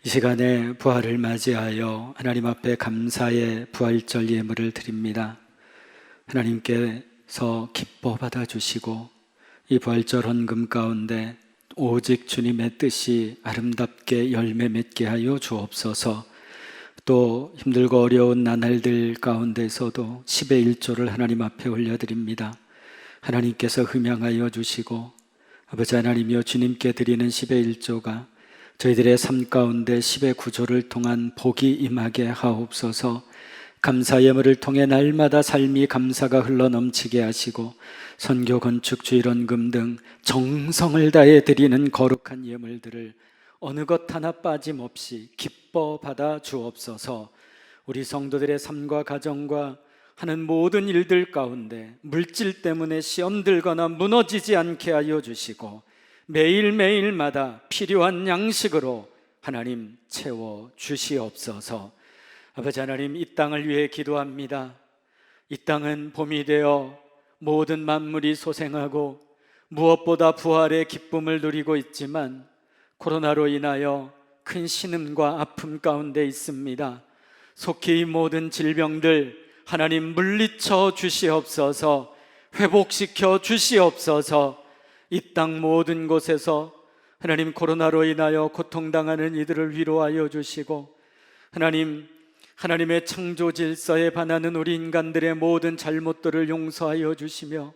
이 시간에 부활을 맞이하여 하나님 앞에 감사의 부활절 예물을 드립니다. 하나님께서 기뻐 받아주시고 이 부활절 헌금 가운데 오직 주님의 뜻이 아름답게 열매 맺게 하여 주옵소서. 또 힘들고 어려운 나날들 가운데서도 10의 1조를 하나님 앞에 올려드립니다. 하나님께서 흠양하여 주시고 아버지 하나님이여 주님께 드리는 10의 1조가 저희들의 삶 가운데 10의 9조를 통한 복이 임하게 하옵소서. 감사 예물을 통해 날마다 삶이 감사가 흘러넘치게 하시고 선교, 건축, 주일헌금 등 정성을 다해 드리는 거룩한 예물들을 어느 것 하나 빠짐없이 기뻐 받아 주옵소서. 우리 성도들의 삶과 가정과 하는 모든 일들 가운데 물질 때문에 시험 들거나 무너지지 않게 하여 주시고 매일매일마다 필요한 양식으로 하나님 채워 주시옵소서. 아버지 하나님, 이 땅을 위해 기도합니다. 이 땅은 봄이 되어 모든 만물이 소생하고 무엇보다 부활의 기쁨을 누리고 있지만 코로나로 인하여 큰 신음과 아픔 가운데 있습니다. 속히 이 모든 질병들 하나님 물리쳐 주시옵소서. 회복시켜 주시옵소서. 이 땅 모든 곳에서 하나님 코로나로 인하여 고통당하는 이들을 위로하여 주시고 하나님, 하나님의 창조 질서에 반하는 우리 인간들의 모든 잘못들을 용서하여 주시며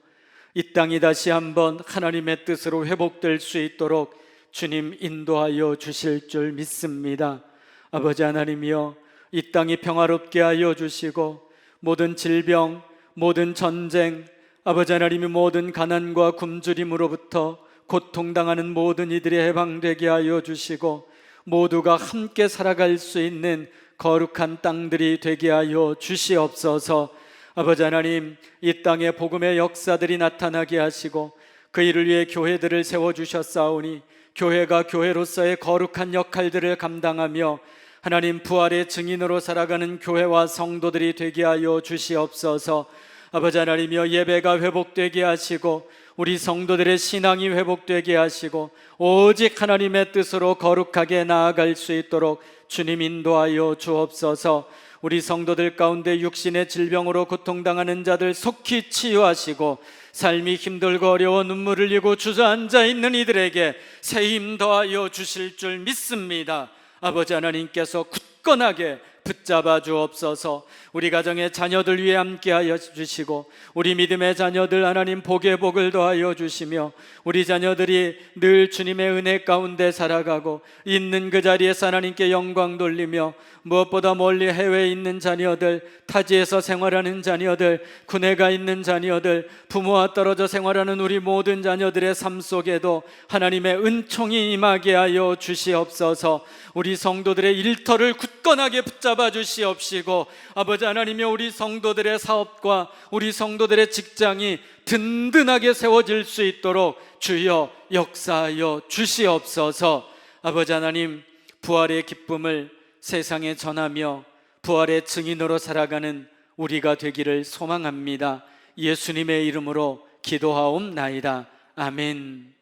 이 땅이 다시 한번 하나님의 뜻으로 회복될 수 있도록 주님 인도하여 주실 줄 믿습니다. 아버지 하나님이여, 이 땅이 평화롭게 하여 주시고 모든 질병, 모든 전쟁, 아버지 하나님이 모든 가난과 굶주림으로부터 고통당하는 모든 이들이 해방되게 하여 주시고 모두가 함께 살아갈 수 있는 거룩한 땅들이 되게 하여 주시옵소서. 아버지 하나님, 이 땅에 복음의 역사들이 나타나게 하시고 그 일을 위해 교회들을 세워주셨사오니 교회가 교회로서의 거룩한 역할들을 감당하며 하나님 부활의 증인으로 살아가는 교회와 성도들이 되게 하여 주시옵소서. 아버지 하나님이여, 예배가 회복되게 하시고 우리 성도들의 신앙이 회복되게 하시고 오직 하나님의 뜻으로 거룩하게 나아갈 수 있도록 주님 인도하여 주옵소서. 우리 성도들 가운데 육신의 질병으로 고통당하는 자들 속히 치유하시고 삶이 힘들고 어려워 눈물을 흘리고 주저앉아 있는 이들에게 새 힘 더하여 주실 줄 믿습니다. 아버지 하나님께서 굳건하게 붙잡아 주옵소서. 우리 가정의 자녀들 위해 함께하여 주시고 우리 믿음의 자녀들 하나님 복의 복을 더하여 주시며 우리 자녀들이 늘 주님의 은혜 가운데 살아가고 있는 그 자리에서 하나님께 영광 돌리며 무엇보다 멀리 해외에 있는 자녀들, 타지에서 생활하는 자녀들, 군에가 있는 자녀들, 부모와 떨어져 생활하는 우리 모든 자녀들의 삶 속에도 하나님의 은총이 임하게 하여 주시옵소서. 우리 성도들의 일터를 굳건하게 붙잡아 도와주시옵시고 아버지 하나님의 우리 성도들의 사업과 우리 성도들의 직장이 든든하게 세워질 수 있도록 주여 역사하여 주시옵소서. 아버지 하나님, 부활의 기쁨을 세상에 전하며 부활의 증인으로 살아가는 우리가 되기를 소망합니다. 예수님의 이름으로 기도하옵나이다. 아멘.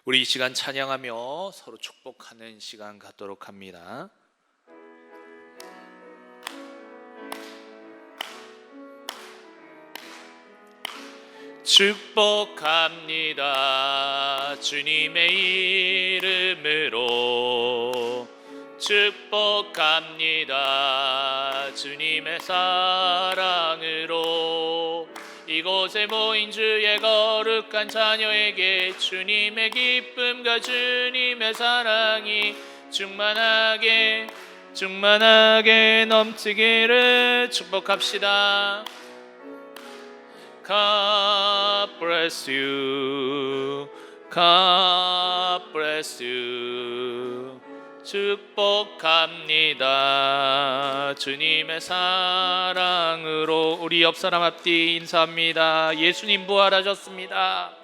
우리 이 시간 찬양하며 서로 축복하는 시간 갖도록 합니다. 축복합니다. 주님의 이름으로 축복합니다. 주님의 사랑으로 이곳에 모인 주의 거룩한 자녀에게 주님의 기쁨과 주님의 사랑이 충만하게 넘치기를 축복합시다. God bless you. God bless you. 축복합니다. 주님의 사랑으로. 우리 옆 사람 앞뒤 인사합니다. 예수님 부활하셨습니다.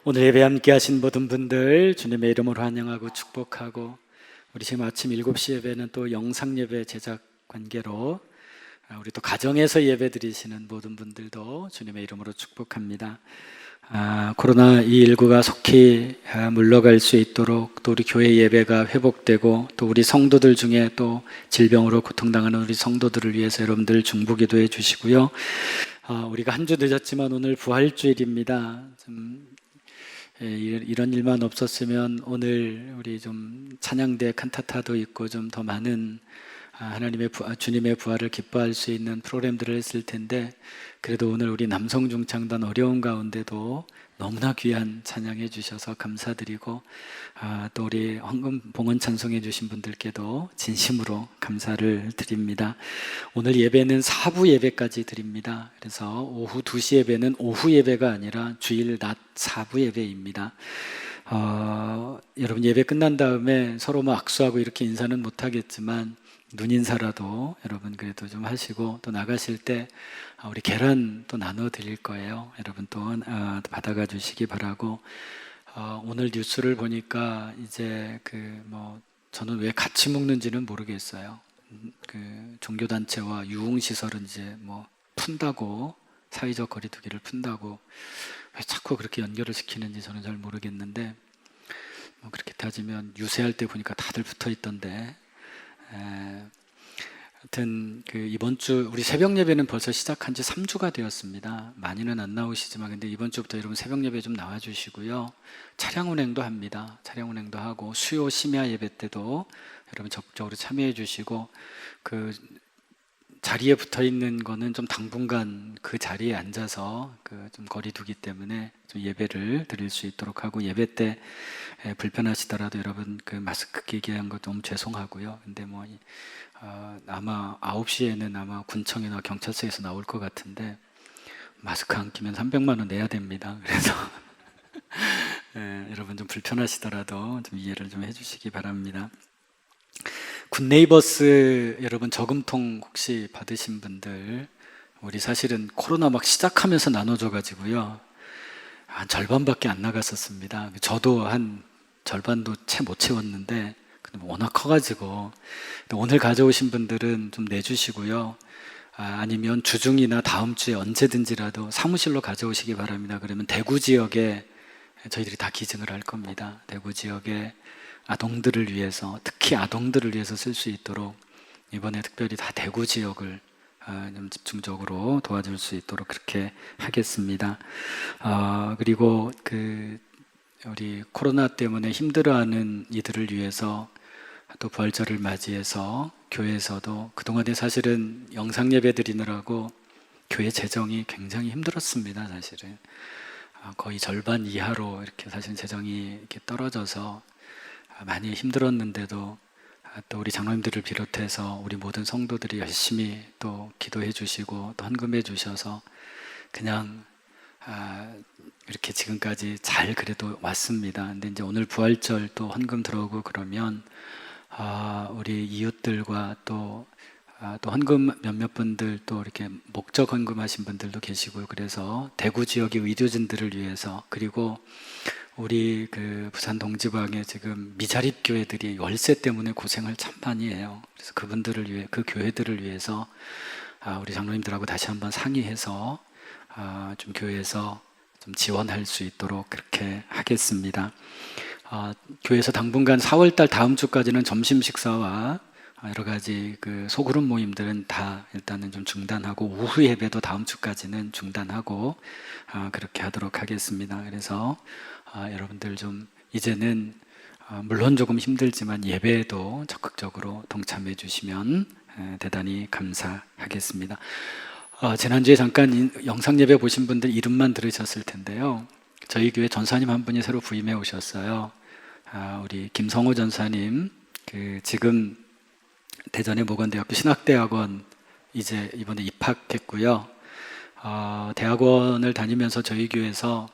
오늘 예배 함께 하신 모든 분들 주님의 이름으로 환영하고 축복하고, 우리 지금 아침 7시 예배는 또 영상 예배 제작 관계로 우리 또 가정에서 예배 드리시는 모든 분들도 주님의 이름으로 축복합니다. 코로나19가 속히 물러갈 수 있도록, 또 우리 교회 예배가 회복되고, 또 우리 성도들 중에 또 질병으로 고통당하는 우리 성도들을 위해서 여러분들 중보기도해 주시고요. 우리가 한 주 늦었지만 오늘 부활주일입니다. 이런 일만 없었으면 오늘 우리 좀 찬양대 칸타타도 있고 좀 더 많은 주님의 부활을 기뻐할 수 있는 프로그램들을 했을 텐데, 그래도 오늘 우리 남성중창단 어려운 가운데도 너무나 귀한 찬양해 주셔서 감사드리고, 또 우리 헌금 봉헌 찬송해 주신 분들께도 진심으로 감사를 드립니다. 오늘 예배는 4부 예배까지 드립니다. 그래서 오후 2시 예배는 오후 예배가 아니라 주일 낮 4부 예배입니다. 여러분 예배 끝난 다음에 서로 악수하고 이렇게 인사는 못하겠지만 눈인사라도 여러분 그래도 좀 하시고, 또 나가실 때 우리 계란 또 나눠 드릴 거예요. 여러분 또 받아가 주시기 바라고, 오늘 뉴스를 보니까 이제 저는 왜 같이 먹는지는 모르겠어요. 종교단체와 유흥시설은 이제 푼다고, 사회적 거리두기를 푼다고 왜 자꾸 그렇게 연결을 시키는지 저는 잘 모르겠는데, 그렇게 따지면 유세할 때 보니까 다들 붙어 있던데, 하여튼 이번 주 우리 새벽 예배는 벌써 시작한 지 3주가 되었습니다. 많이는 안 나오시지만 근데 이번 주부터 여러분 새벽 예배 좀 나와 주시고요. 차량 운행도 합니다. 차량 운행도 하고, 수요 심야 예배 때도 여러분 적극적으로 참여해 주시고, 자리에 붙어 있는 거는 좀 당분간 그 자리에 앉아서 좀 거리 두기 때문에 좀 예배를 드릴 수 있도록 하고, 예배 때 불편하시더라도 여러분 마스크 끼게 한 거 너무 죄송하고요. 근데 아마 9시에는 아마 군청이나 경찰서에서 나올 것 같은데 마스크 안 끼면 300만 원 내야 됩니다. 그래서 여러분 좀 불편하시더라도 좀 이해를 좀 해주시기 바랍니다. 굿네이버스 여러분 저금통 혹시 받으신 분들, 우리 사실은 코로나 시작하면서 나눠줘가지고요, 한 절반밖에 안 나갔었습니다. 저도 한 절반도 못 채웠는데 워낙 커가지고, 오늘 가져오신 분들은 좀 내주시고요, 아니면 주중이나 다음 주에 언제든지라도 사무실로 가져오시기 바랍니다. 그러면 대구 지역에 저희들이 다 기증을 할 겁니다. 대구 지역에 아동들을 위해서, 특히 아동들을 위해서 쓸 수 있도록 이번에 특별히 다 대구 지역을 좀 집중적으로 도와줄 수 있도록 그렇게 하겠습니다. 그리고 우리 코로나 때문에 힘들어하는 이들을 위해서 또 부활절을 맞이해서 교회에서도 그동안에 사실은 영상 예배 드리느라고 교회 재정이 굉장히 힘들었습니다. 사실은 거의 절반 이하로 이렇게 사실 재정이 이렇게 떨어져서 많이 힘들었는데도 또 우리 장로님들을 비롯해서 우리 모든 성도들이 열심히 또 기도해 주시고 또 헌금해 주셔서 그냥 이렇게 지금까지 잘 그래도 왔습니다. 근데 이제 오늘 부활절 또 헌금 들어오고 그러면 우리 이웃들과 또 헌금 몇몇 분들 또 이렇게 목적 헌금하신 분들도 계시고요. 그래서 대구 지역의 의료진들을 위해서 그리고 우리 그 부산 동지방에 지금 미자립 교회들이 월세 때문에 고생을 참 많이 해요. 그래서 그분들을 위해 그 교회들을 위해서 우리 장로님들하고 다시 한번 상의해서 좀 교회에서 좀 지원할 수 있도록 그렇게 하겠습니다. 교회에서 당분간 4월달 다음 주까지는 점심 식사와 여러 가지 그 소그룹 모임들은 다 일단은 좀 중단하고 오후 예배도 다음 주까지는 중단하고 그렇게 하도록 하겠습니다. 그래서 여러분들 좀 이제는 물론 조금 힘들지만 예배에도 적극적으로 동참해 주시면 대단히 감사하겠습니다. 지난주에 잠깐 영상 예배 보신 분들 이름만 들으셨을 텐데요. 저희 교회 전사님 한 분이 새로 부임해 오셨어요. 우리 김성호 전사님, 지금 대전의 모건대학교 신학대학원 이제 이번에 입학했고요. 대학원을 다니면서 저희 교회에서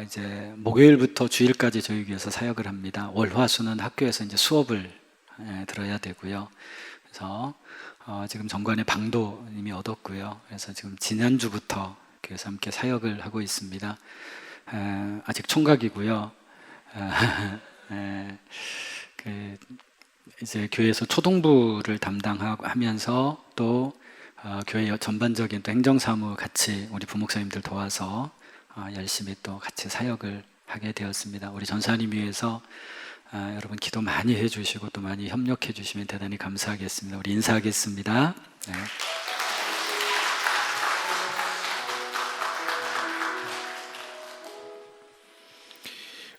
이제 목요일부터 주일까지 저희 교회에서 사역을 합니다. 월화수는 학교에서 이제 수업을 들어야 되고요. 그래서 지금 정관의 방도 이미 얻었고요. 그래서 지금 지난주부터 교회에서 함께 사역을 하고 있습니다. 아직 총각이고요. 이제 교회에서 초동부를 담당하면서 또 교회 전반적인 또 행정사무 같이 우리 부목사님들 도와서 열심히 또 같이 사역을 하게 되었습니다. 우리 전사님 위해서 여러분 기도 많이 해주시고 또 많이 협력해 주시면 대단히 감사하겠습니다. 우리 인사하겠습니다. 네.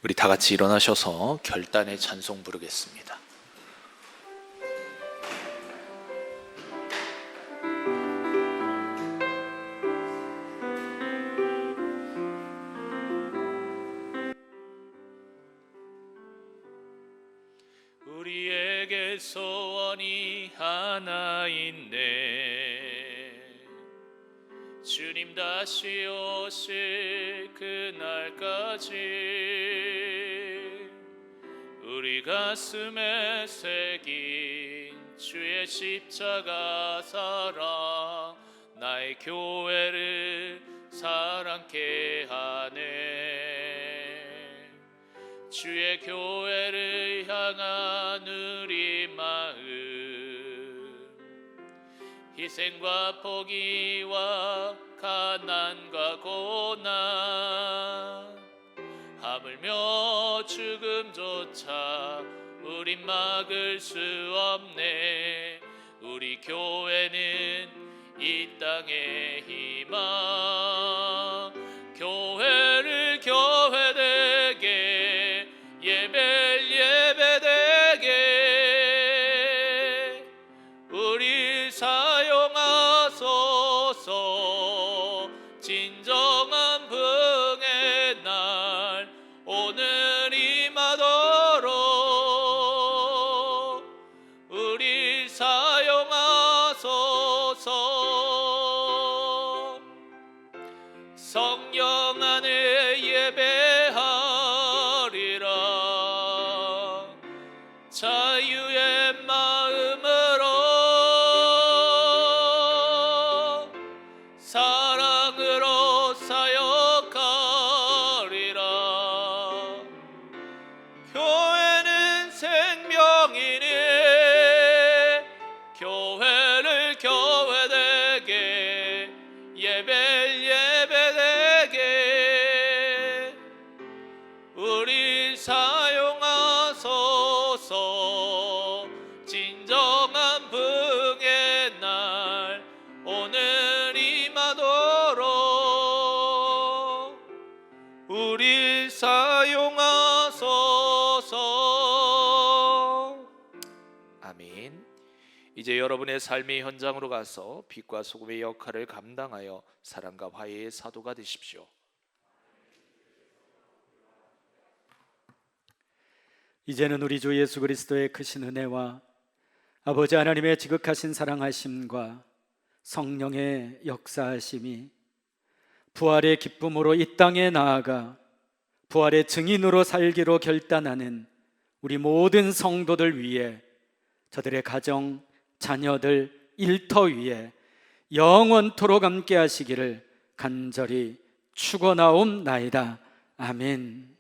우리 다 같이 일어나셔서 결단의 찬송 부르겠습니다. 우리에게 소원이 하나 있네. 주님 다시 오실 그날까지 우리 가슴에 새긴 주의 십자가 사랑 나의 교회를 사랑케 하네. 주의 교회를 향한 우리 마음 희생과 포기와 가난과 고난 하물며 죽음조차 우린 막을 수 없네. 우리 교회는 이 땅의 희망 교회를 교회되게 예배를 예배되게 우리 사용하소서. 진정한 부흥의 날 오늘 임하도록 우리 사용하소서. 성령 안에 예배하리라. 자유의 마음으로 사랑으로 사역하리라. 교회는 생명이니 교회를 교회되게 예배를 예배되게 우리 사용하소서. 진정한 부흥의 날 오늘 임하도록 우리 사용하소서. 아멘. 이제 여러분의 삶의 현장으로 가서 빛과 소금의 역할을 감당하여 사랑과 화해의 사도가 되십시오. 이제는 우리 주 예수 그리스도의 크신 은혜와 아버지 하나님의 지극하신 사랑하심과 성령의 역사하심이 부활의 기쁨으로 이 땅에 나아가 부활의 증인으로 살기로 결단하는 우리 모든 성도들 위해, 저들의 가정, 자녀들, 일터 위에 영원토록 함께 하시기를 간절히 축원하옵나이다. 아멘.